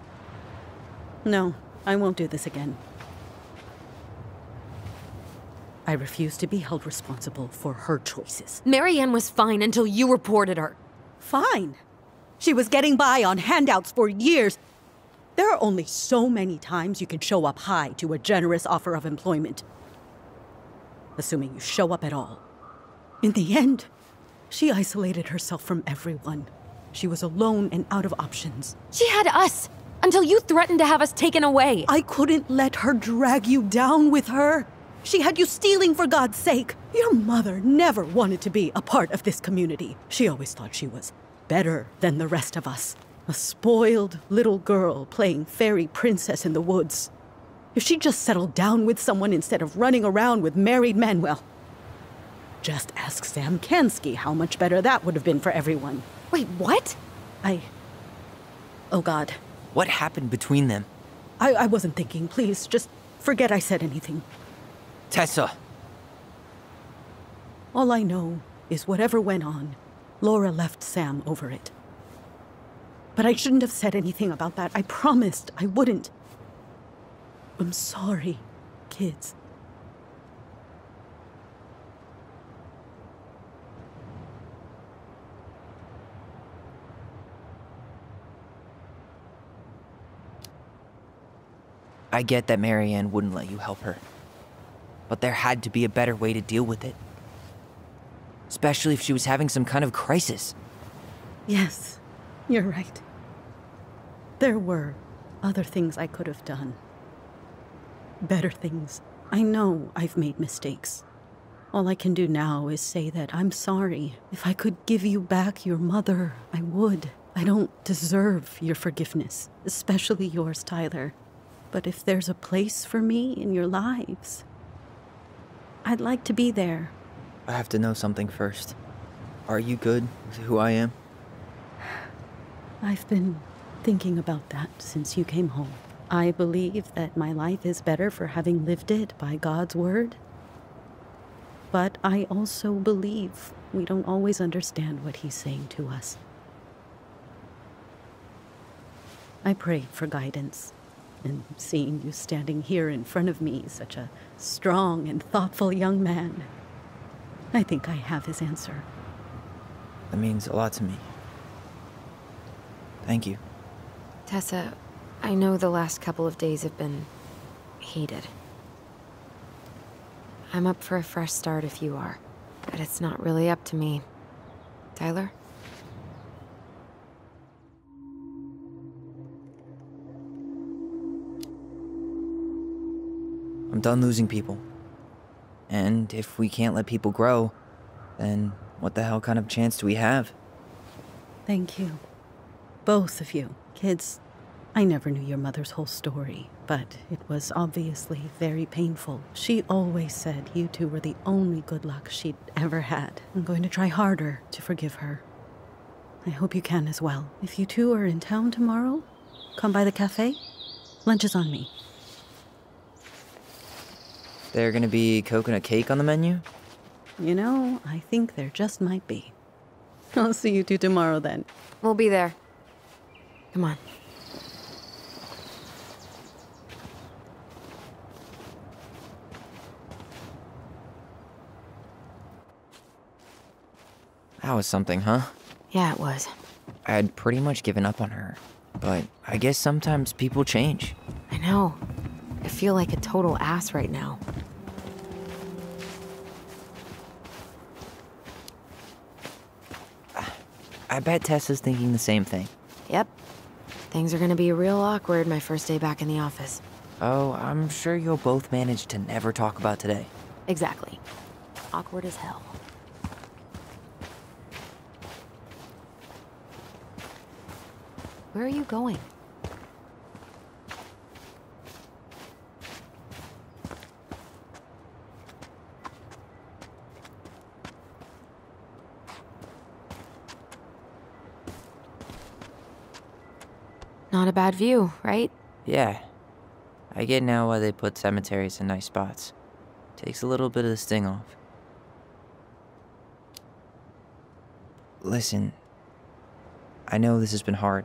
No, I won't do this again. I refuse to be held responsible for her choices. Marianne was fine until you reported her. Fine? She was getting by on handouts for years. There are only so many times you can show up high to a generous offer of employment. Assuming you show up at all. In the end, she isolated herself from everyone. She was alone and out of options. She had us! Until you threatened to have us taken away. I couldn't let her drag you down with her. She had you stealing for God's sake. Your mother never wanted to be a part of this community. She always thought she was better than the rest of us. A spoiled little girl playing fairy princess in the woods. If she just settled down with someone instead of running around with married men, well, just ask Sam Kansky how much better that would have been for everyone. Wait, what? Oh God. What happened between them? I wasn't thinking. Please, just forget I said anything. Tessa! All I know is whatever went on, Laura left Sam over it. But I shouldn't have said anything about that. I promised I wouldn't. I'm sorry, kids. I get that Marianne wouldn't let you help her. But there had to be a better way to deal with it. Especially if she was having some kind of crisis. Yes, you're right. There were other things I could have done. Better things. I know I've made mistakes. All I can do now is say that I'm sorry. If I could give you back your mother, I would. I don't deserve your forgiveness, especially yours, Tyler. But if there's a place for me in your lives, I'd like to be there. I have to know something first. Are you good with who I am? I've been thinking about that since you came home. I believe that my life is better for having lived it by God's word. But I also believe we don't always understand what he's saying to us. I pray for guidance. And seeing you standing here in front of me, such a strong and thoughtful young man, I think I have his answer. That means a lot to me. Thank you. Tessa, I know the last couple of days have been heated. I'm up for a fresh start if you are, but it's not really up to me. Tyler? I'm done losing people. And if we can't let people grow, then what the hell kind of chance do we have? Thank you. Both of you. Kids, I never knew your mother's whole story, but it was obviously very painful. She always said you two were the only good luck she'd ever had. I'm going to try harder to forgive her. I hope you can as well. If you two are in town tomorrow, come by the cafe. Lunch is on me. There gonna be coconut cake on the menu? You know, I think there just might be. I'll see you two tomorrow then. We'll be there. Come on. That was something, huh? Yeah, it was. I had pretty much given up on her, but I guess sometimes people change. I know. I feel like a total ass right now. I bet Tessa's thinking the same thing. Yep. Things are gonna be real awkward my first day back in the office. Oh, I'm sure you'll both manage to never talk about today. Exactly. Awkward as hell. Where are you going? Not a bad view, right? Yeah. I get now why they put cemeteries in nice spots. Takes a little bit of the sting off. Listen, I know this has been hard.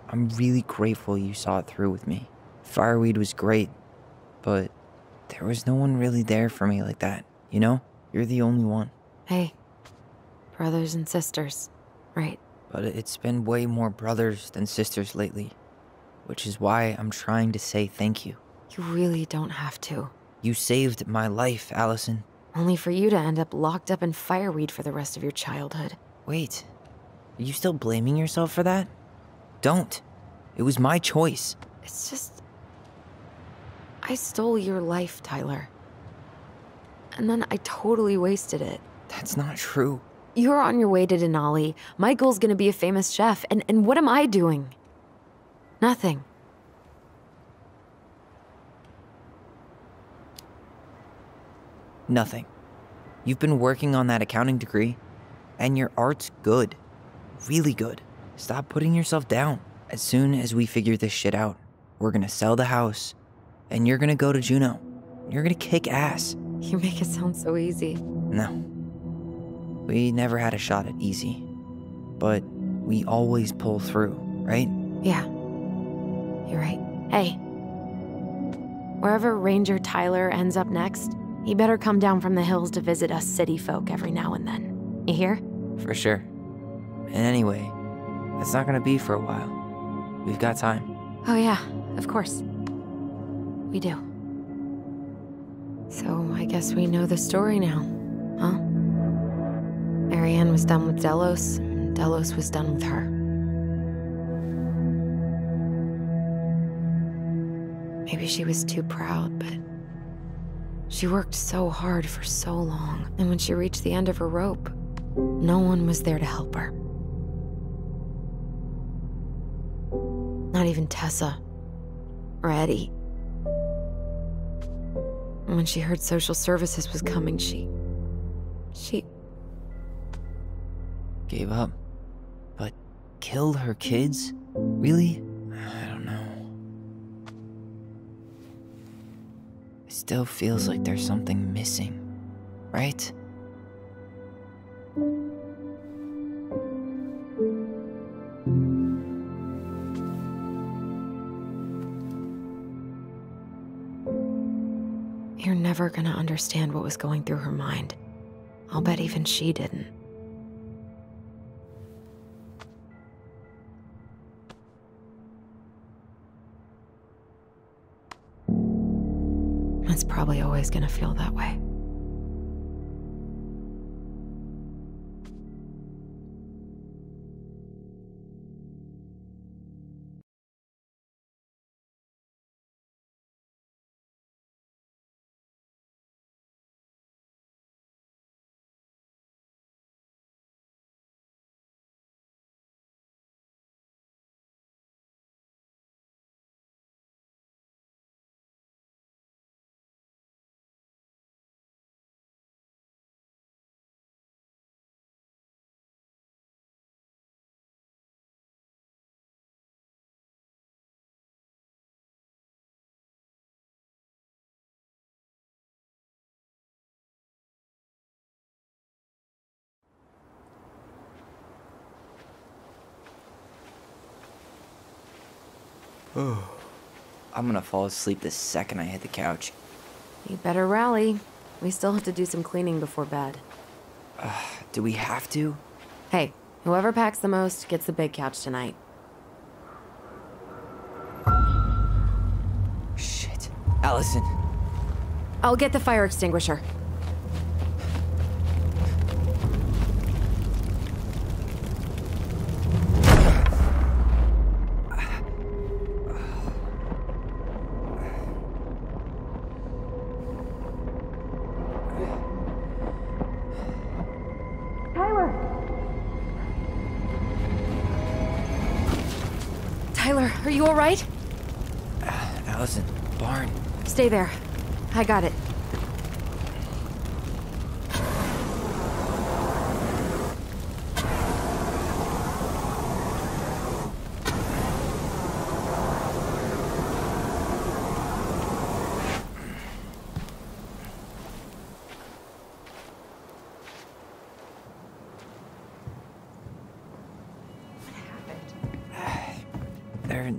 I'm really grateful you saw it through with me. Fireweed was great, but there was no one really there for me like that, you know? You're the only one. Hey, brothers and sisters, right? But it's been way more brothers than sisters lately, which is why I'm trying to say thank you. You really don't have to. You saved my life, Allison. Only for you to end up locked up in fireweed for the rest of your childhood. Wait, are you still blaming yourself for that? Don't. It was my choice. It's just... I stole your life, Tyler. And then I totally wasted it. That's not true. You're on your way to Denali. Michael's gonna be a famous chef, and what am I doing? Nothing. Nothing. You've been working on that accounting degree, and your art's good. Really good. Stop putting yourself down. As soon as we figure this shit out, we're gonna sell the house, and you're gonna go to Juneau. You're gonna kick ass. You make it sound so easy. No. We never had a shot at easy. But we always pull through, right? Yeah. You're right. Hey. Wherever Ranger Tyler ends up next, he better come down from the hills to visit us city folk every now and then. You hear? For sure. And anyway, that's not gonna be for a while. We've got time. Oh yeah, of course. We do. So I guess we know the story now, huh? Marianne was done with Delos, and Delos was done with her. Maybe she was too proud, but she worked so hard for so long, and when she reached the end of her rope, no one was there to help her. Not even Tessa or Eddie. And when she heard social services was coming, she gave up. But killed her kids? Really? I don't know. It still feels like there's something missing, right? You're never gonna understand what was going through her mind. I'll bet even she didn't. It's probably always gonna feel that way. I'm gonna fall asleep the second I hit the couch. You better rally. We still have to do some cleaning before bed. Do we have to? Hey, whoever packs the most gets the big couch tonight. Shit. Allison. I'll get the fire extinguisher. Tyler, are you all right? Allison, barn. Stay there. I got it.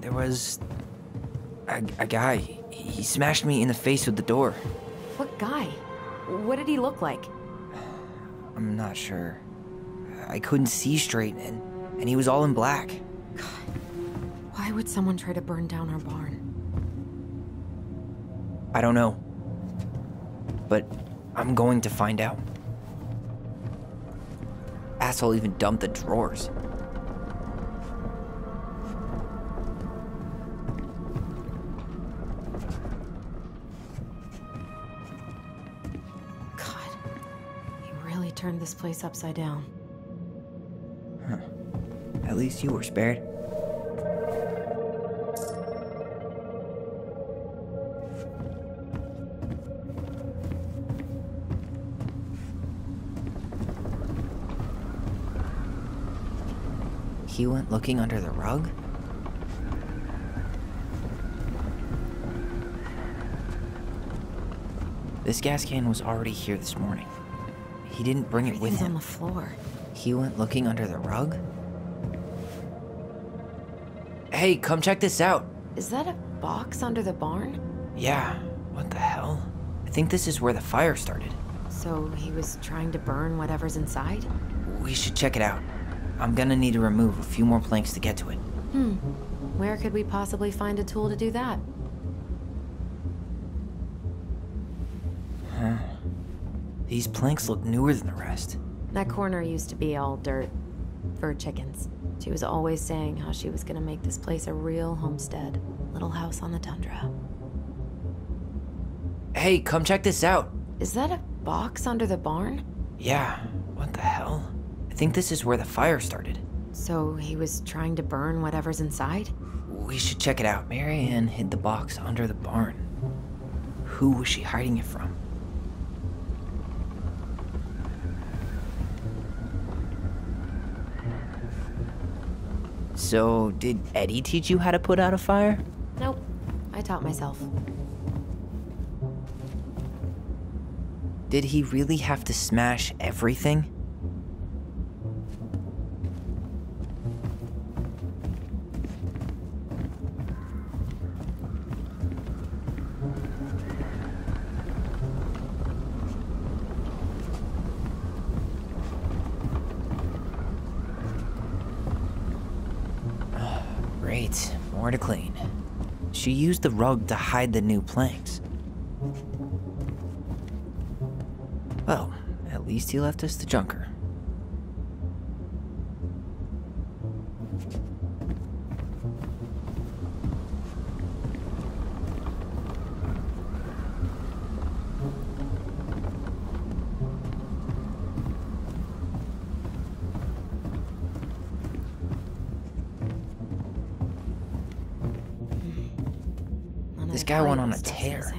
There was a guy. He smashed me in the face with the door. What guy? What did he look like? I'm not sure. I couldn't see straight, and he was all in black. God, why would someone try to burn down our barn? I don't know. But I'm going to find out. Asshole even dumped the drawers. Turned this place upside down. Huh. At least you were spared. He went looking under the rug? This gas can was already here this morning. He didn't bring it with him. On the floor. He went looking under the rug? Hey, come check this out. Is that a box under the barn? Yeah, what the hell? I think this is where the fire started. So he was trying to burn whatever's inside? We should check it out. I'm gonna need to remove a few more planks to get to it. Where could we possibly find a tool to do that? Huh. These planks look newer than the rest. That corner used to be all dirt for chickens. She was always saying how she was gonna make this place a real homestead. Little house on the tundra. Hey, come check this out. Is that a box under the barn? Yeah, what the hell? I think this is where the fire started. So he was trying to burn whatever's inside? We should check it out. Mary Ann hid the box under the barn. Who was she hiding it from? So, did Eddie teach you how to put out a fire? Nope. I taught myself. Did he really have to smash everything? Great, more to clean. She used the rug to hide the new planks. Well, at least he left us the junker. This guy went on a tear.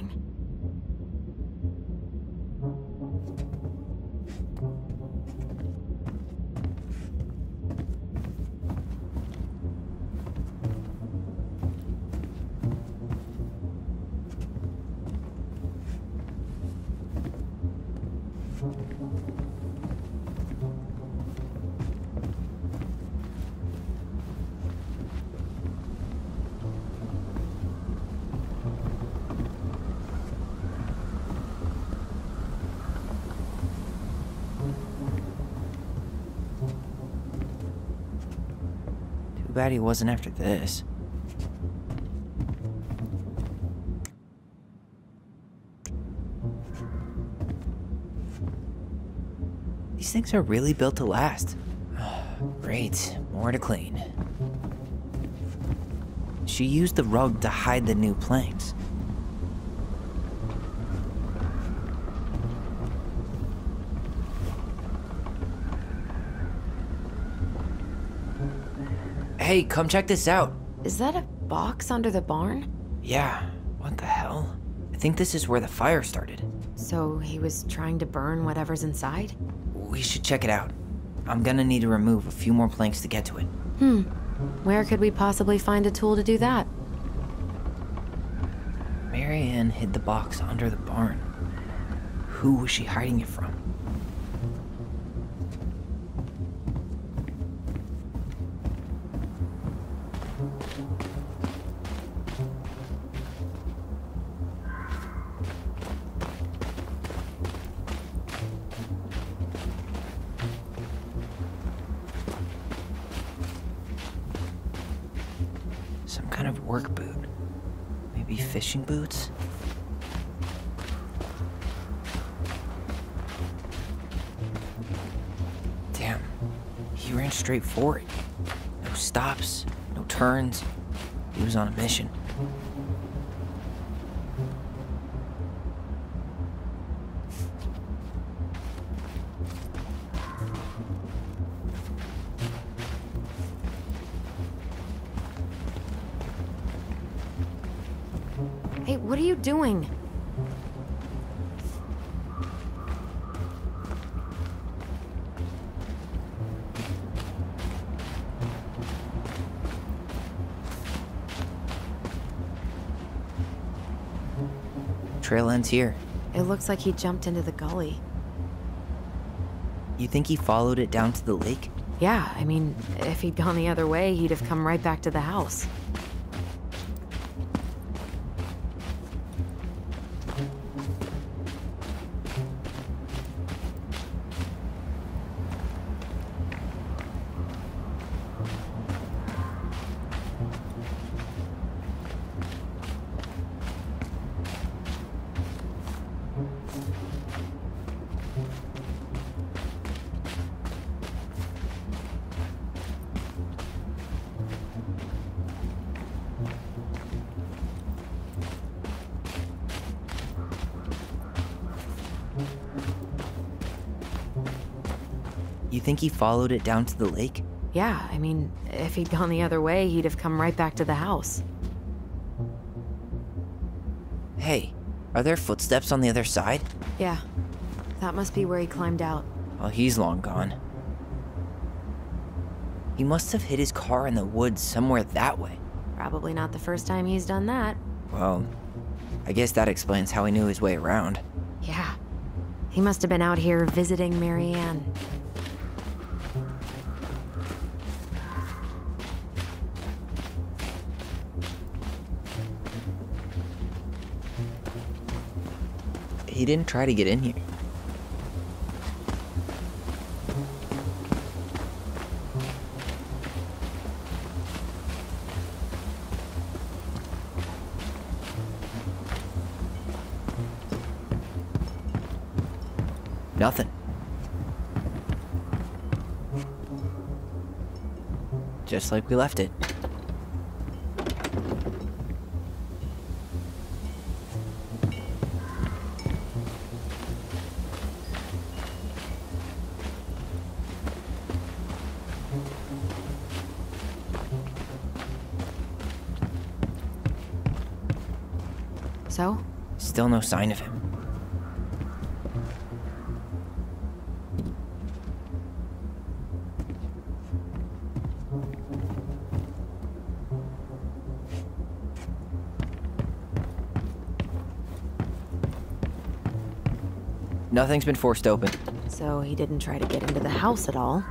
Too bad he wasn't after this. These things are really built to last. Great, more to clean. She used the rug to hide the new planks. Hey, come check this out. Is that a box under the barn? Yeah, what the hell? I think this is where the fire started. So he was trying to burn whatever's inside? We should check it out. I'm gonna need to remove a few more planks to get to it. Where could we possibly find a tool to do that? Mary Ann hid the box under the barn. Who was she hiding it from? Some kind of work boot. Maybe fishing boots? Damn, he ran straight for it. No stops, no turns. He was on a mission. Hey, what are you doing? Trail ends here. It looks like he jumped into the gully. You think he followed it down to the lake? Yeah, I mean, if he'd gone the other way, he'd have come right back to the house. You think he followed it down to the lake? Yeah, I mean, if he'd gone the other way, he'd have come right back to the house. Hey, are there footsteps on the other side? Yeah, that must be where he climbed out. Well, he's long gone. He must have hid his car in the woods somewhere that way. Probably not the first time he's done that. Well, I guess that explains how he knew his way around. Yeah, he must have been out here visiting Mary Ann. He didn't try to get in here. Nothing. Just like we left it. So? Still no sign of him. Nothing's been forced open. So he didn't try to get into the house at all.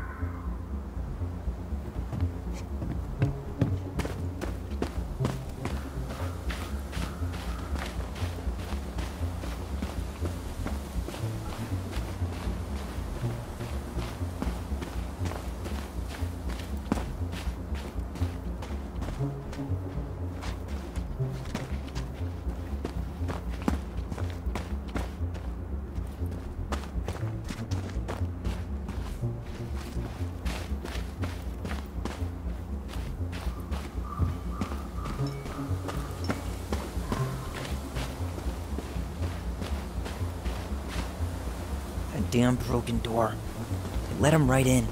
damn broken door. Let him right in.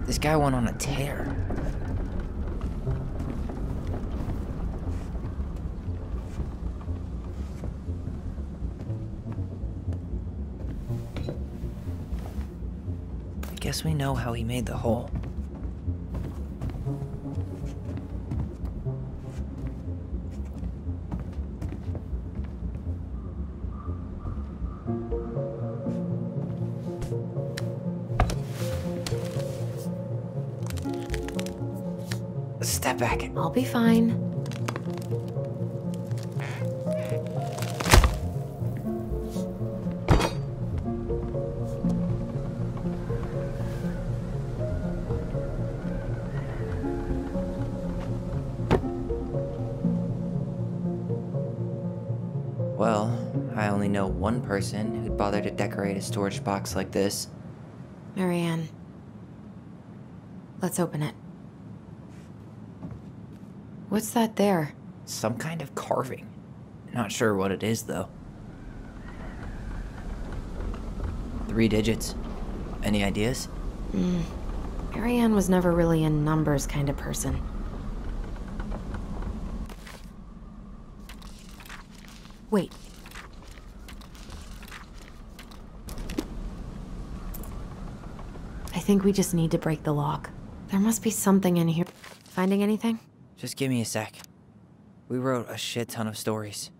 This guy went on a tear. I guess we know how he made the hole. Step back. I'll be fine. Well, I only know one person who'd bother to decorate a storage box like this. Marianne. Let's open it. What's that there? Some kind of carving. Not sure what it is, though. 3 digits. Any ideas? Marianne was never really a numbers kind of person. Wait. I think we just need to break the lock. There must be something in here. Finding anything? Just give me a sec. We wrote a shit ton of stories.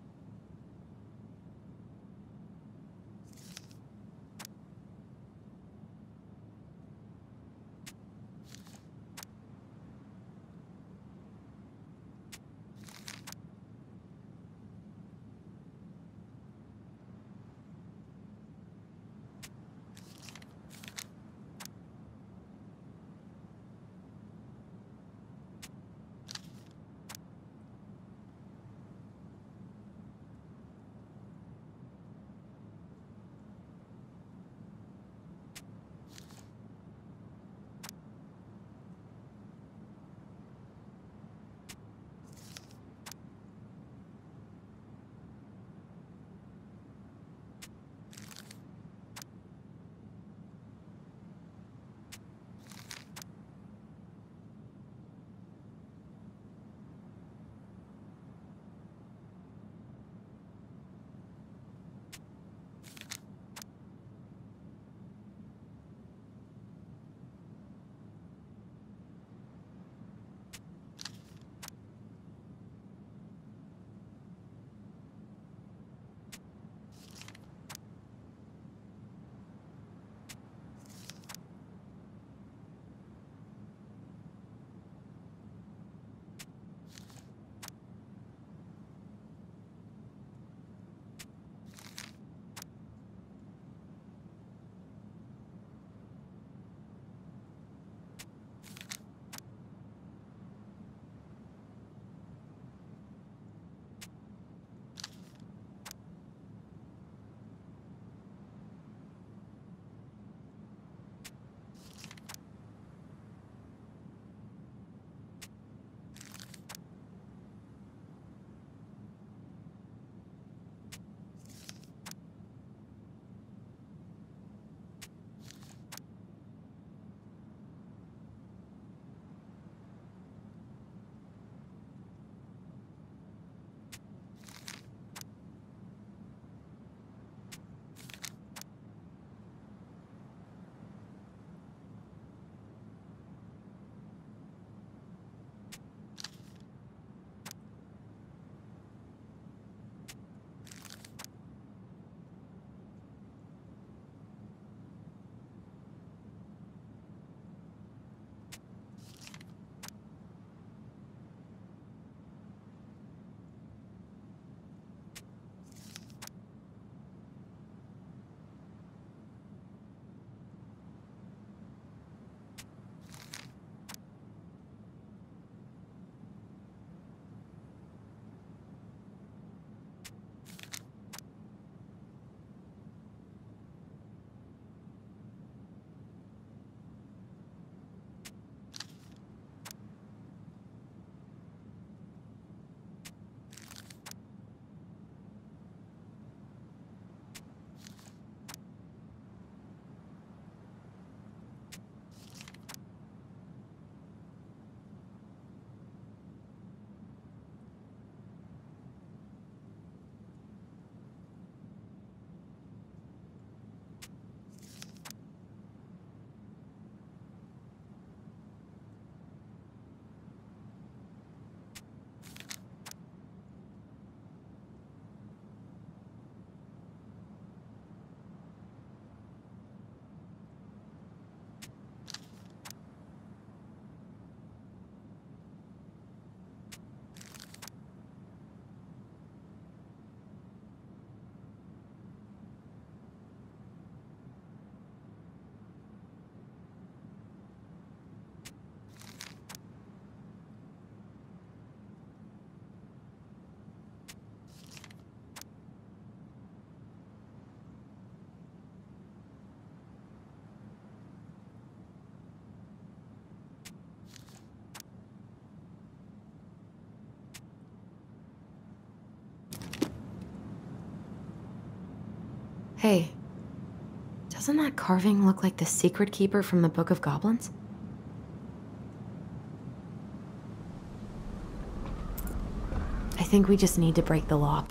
Hey, doesn't that carving look like the secret keeper from the Book of Goblins? I think we just need to break the law.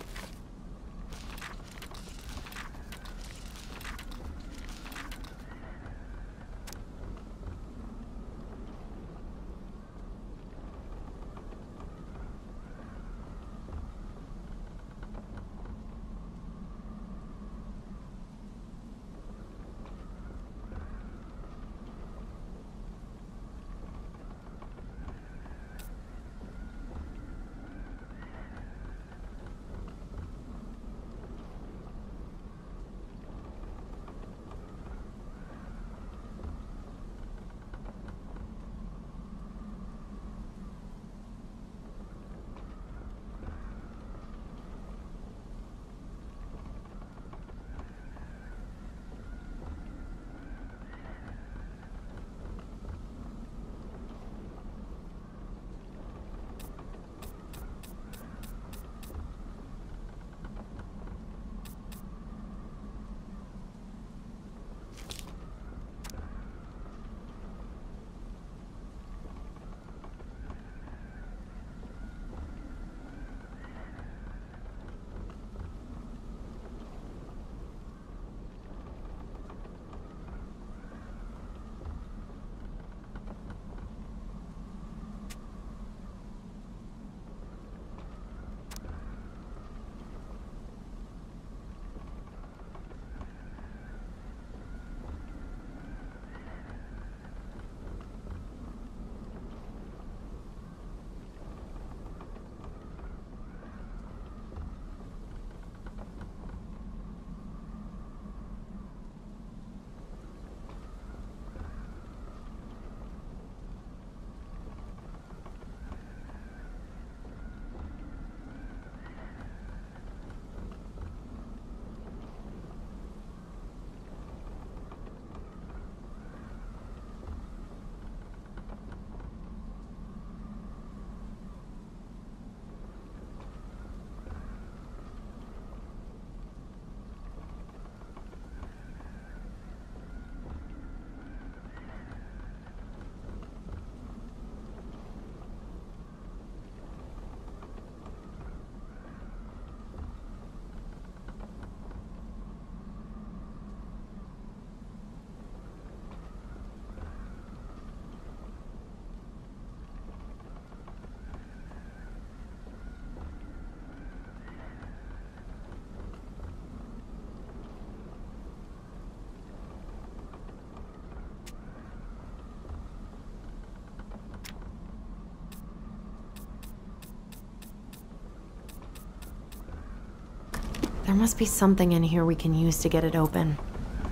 There must be something in here we can use to get it open,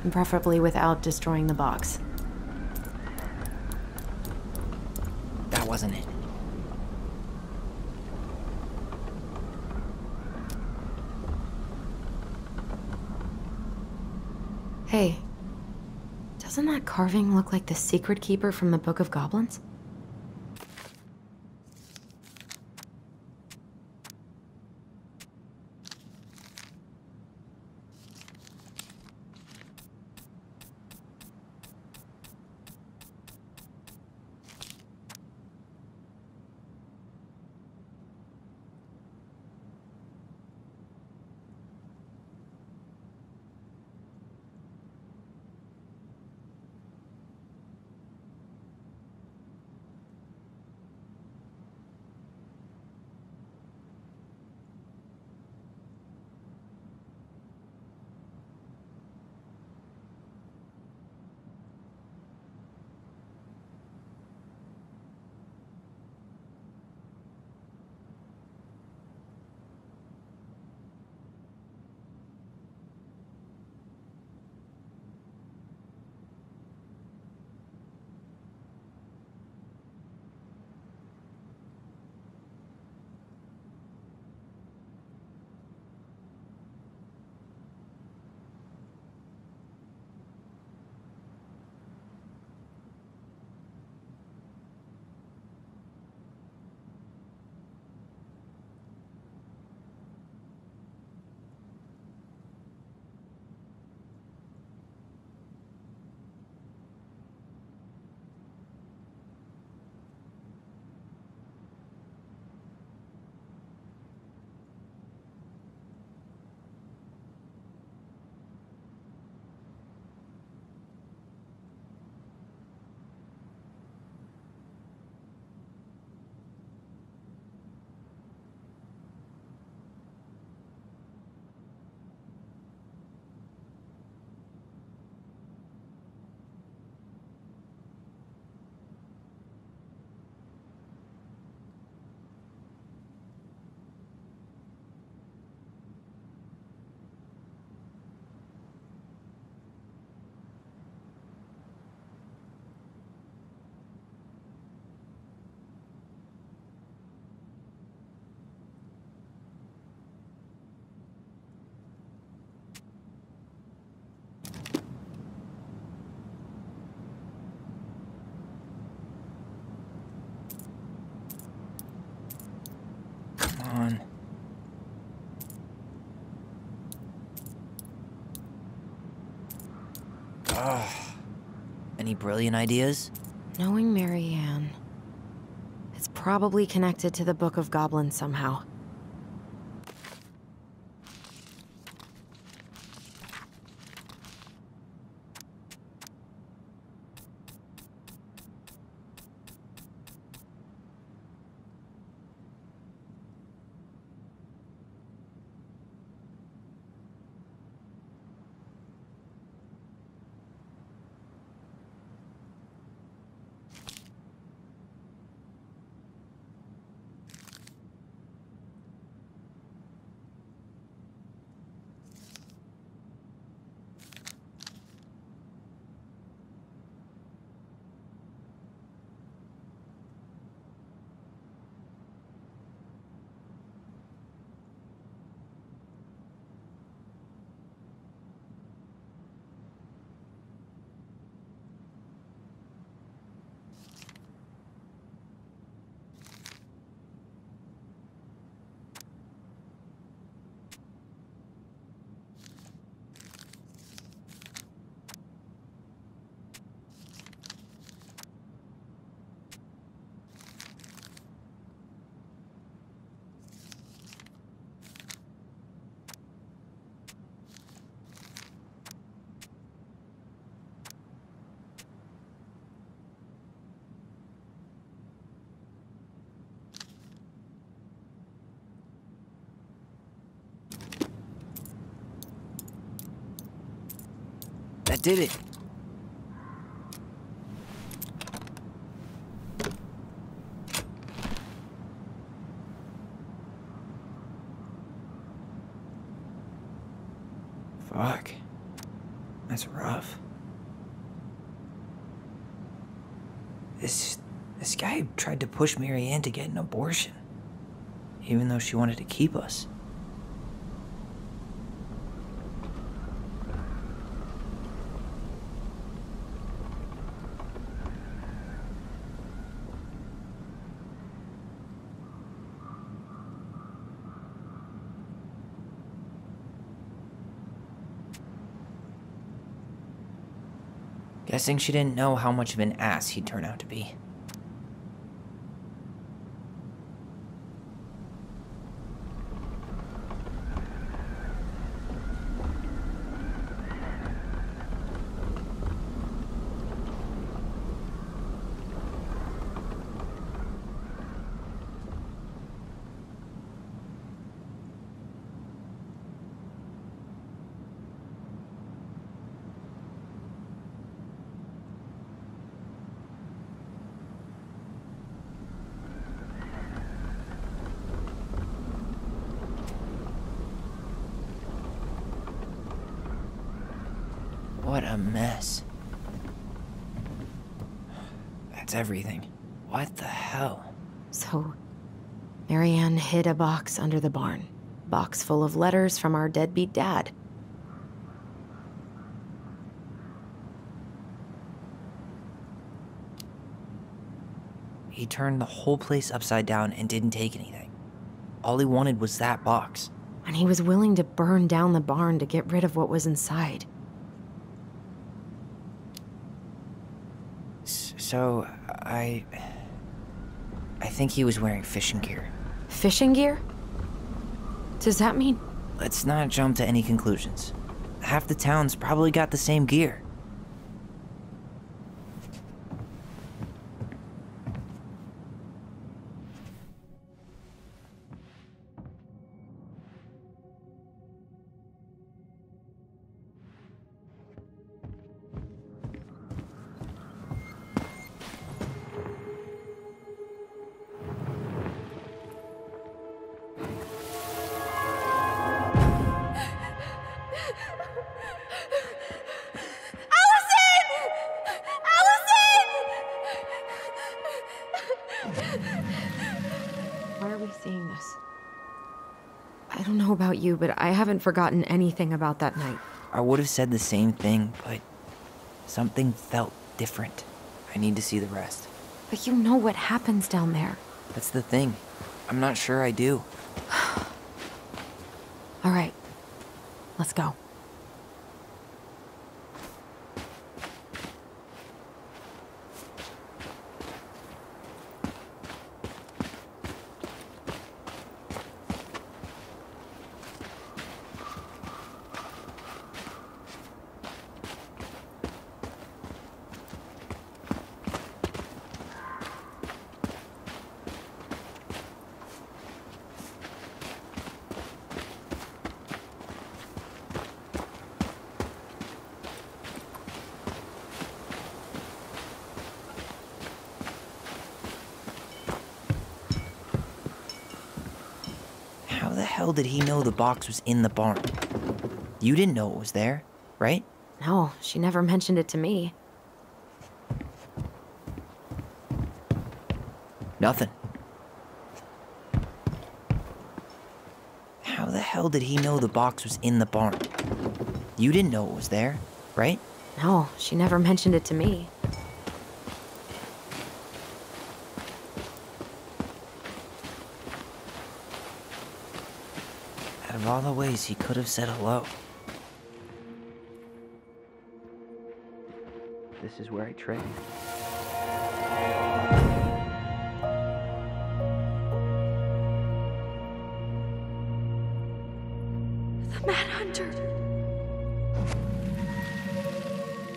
and preferably without destroying the box. That wasn't it. Hey, doesn't that carving look like the secret keeper from the Book of Goblins? Any brilliant ideas? Knowing Marianne, it's probably connected to the Book of Goblins somehow. That did it. Fuck. That's rough. This guy tried to push Marianne to get an abortion, even though she wanted to keep us. Guessing she didn't know how much of an ass he'd turn out to be. What a mess. That's everything. What the hell? So, Marianne hid a box under the barn. Box full of letters from our deadbeat dad. He turned the whole place upside down and didn't take anything. All he wanted was that box. And he was willing to burn down the barn to get rid of what was inside. So, I think he was wearing fishing gear. Fishing gear? Does that mean? Let's not jump to any conclusions. Half the town's probably got the same gear. Why are we seeing this? I don't know about you, but I haven't forgotten anything about that night. I would have said the same thing, but something felt different. I need to see the rest. But you know what happens down there. That's the thing. I'm not sure I do. All right, let's go. hell did he know the box was in the barn? You didn't know it was there, right? No, she never mentioned it to me. Nothing. How the hell did he know the box was in the barn? You didn't know it was there, right? No, she never mentioned it to me. Out of all the ways he could have said hello. This is where I trade. The Mad Hunter!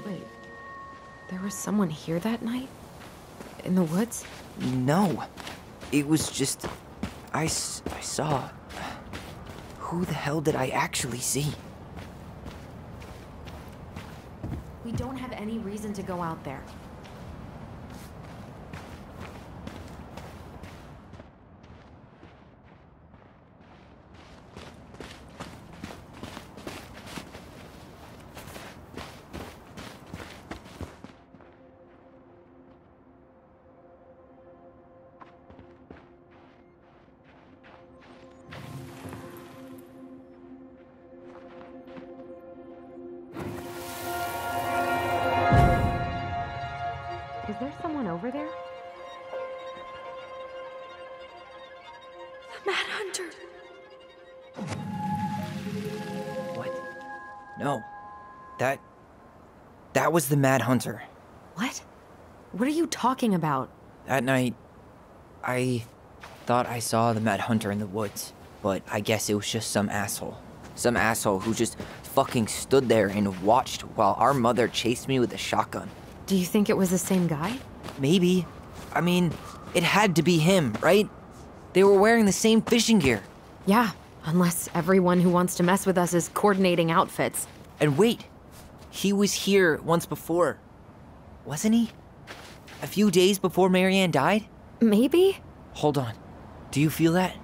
Wait, there was someone here that night? In the woods? No, it was just... I saw... Who the hell did I actually see? We don't have any reason to go out there. Is there someone over there? The Mad Hunter! What? No. That was the Mad Hunter. What? What are you talking about? That night, I thought I saw the Mad Hunter in the woods, but I guess it was just some asshole. Some asshole who just fucking stood there and watched while our mother chased me with a shotgun. Do you think it was the same guy? Maybe. I mean, it had to be him, right? They were wearing the same fishing gear. Yeah, unless everyone who wants to mess with us is coordinating outfits. And wait, he was here once before, wasn't he? A few days before Marianne died? Maybe? Hold on. Do you feel that?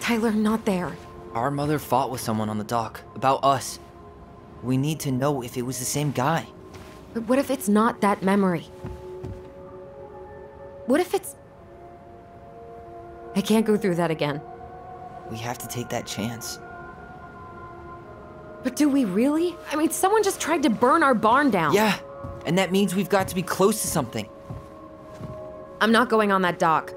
Tyler, not there. Our mother fought with someone on the dock about us. We need to know if it was the same guy. But what if it's not that memory? What if it's... I can't go through that again. We have to take that chance. But do we really? I mean, someone just tried to burn our barn down. Yeah, and that means we've got to be close to something. I'm not going on that dock.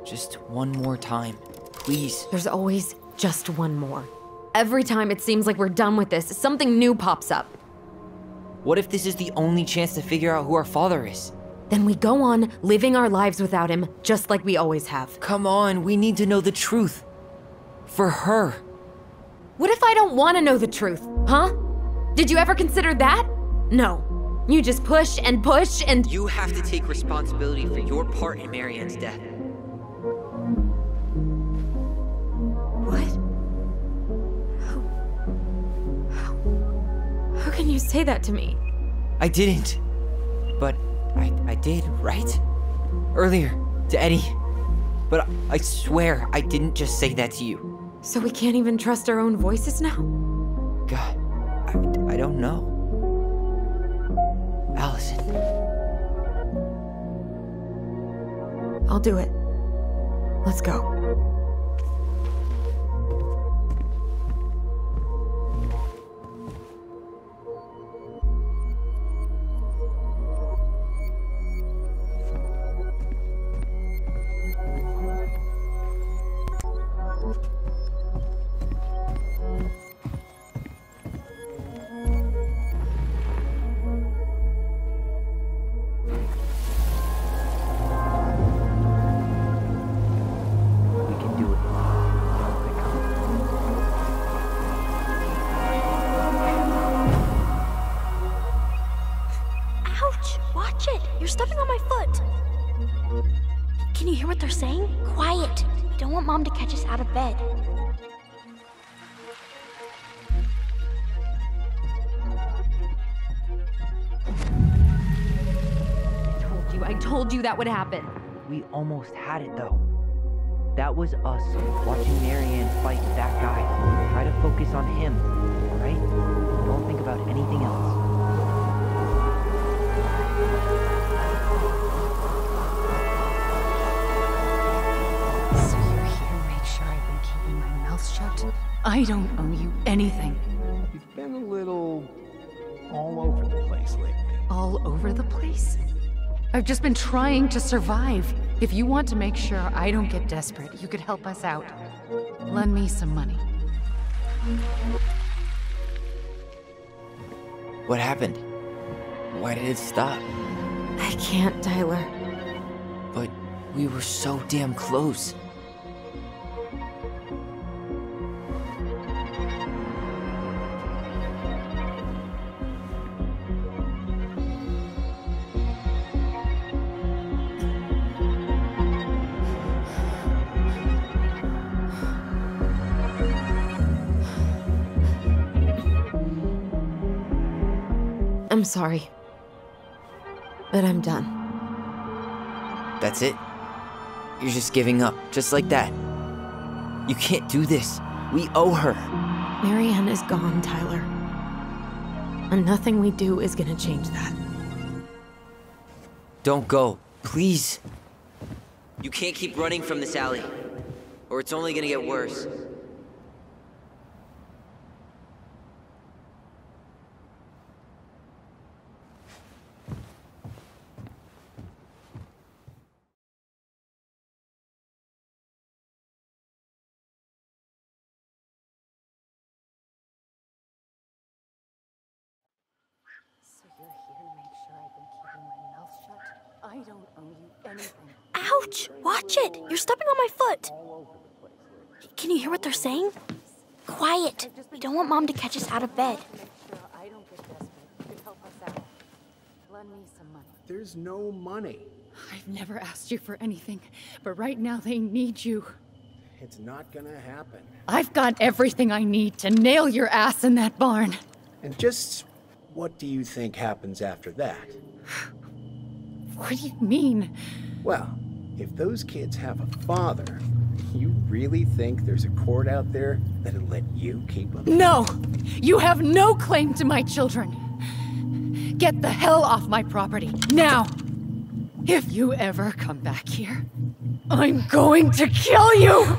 Just one more time, please. There's always just one more. Every time it seems like we're done with this, something new pops up. What if this is the only chance to figure out who our father is? Then we go on living our lives without him, just like we always have. Come on, we need to know the truth. For her. What if I don't want to know the truth, huh? Did you ever consider that? No. You just push and push and... You have to take responsibility for your part in Marianne's death. How can you say that to me? I didn't. But I did, right? Earlier, to Eddie. But I swear I didn't just say that to you. So we can't even trust our own voices now? God, I don't know. Allison. I'll do it. Let's go. Can you hear what they're saying? Quiet. We don't want Mom to catch us out of bed. I told you that would happen. We almost had it, though. That was us watching Marianne fight that guy. Try to focus on him, alright? Don't think about anything else. So you're here to make sure I've been keeping my mouth shut? I don't owe you anything. You've been a little all over the place lately. All over the place? I've just been trying to survive. If you want to make sure I don't get desperate, you could help us out. Lend me some money. What happened? Why did it stop? I can't, Tyler. But we were so damn close. I'm sorry. But I'm done. That's it? You're just giving up, just like that. You can't do this. We owe her. Marianne is gone, Tyler. And nothing we do is gonna change that. Don't go, please. You can't keep running from this alley, or it's only gonna get worse. I don't owe you anything. Ouch! Watch it! You're stepping on my foot! Can you hear what they're saying? Quiet! We don't want Mom to catch us out of bed. There's no money. I've never asked you for anything, but right now they need you. It's not gonna happen. I've got everything I need to nail your ass in that barn. And just what do you think happens after that? What do you mean? Well, if those kids have a father, you really think there's a court out there that'll let you keep them? No! You have no claim to my children. Get the hell off my property, now! If you ever come back here, I'm going to kill you!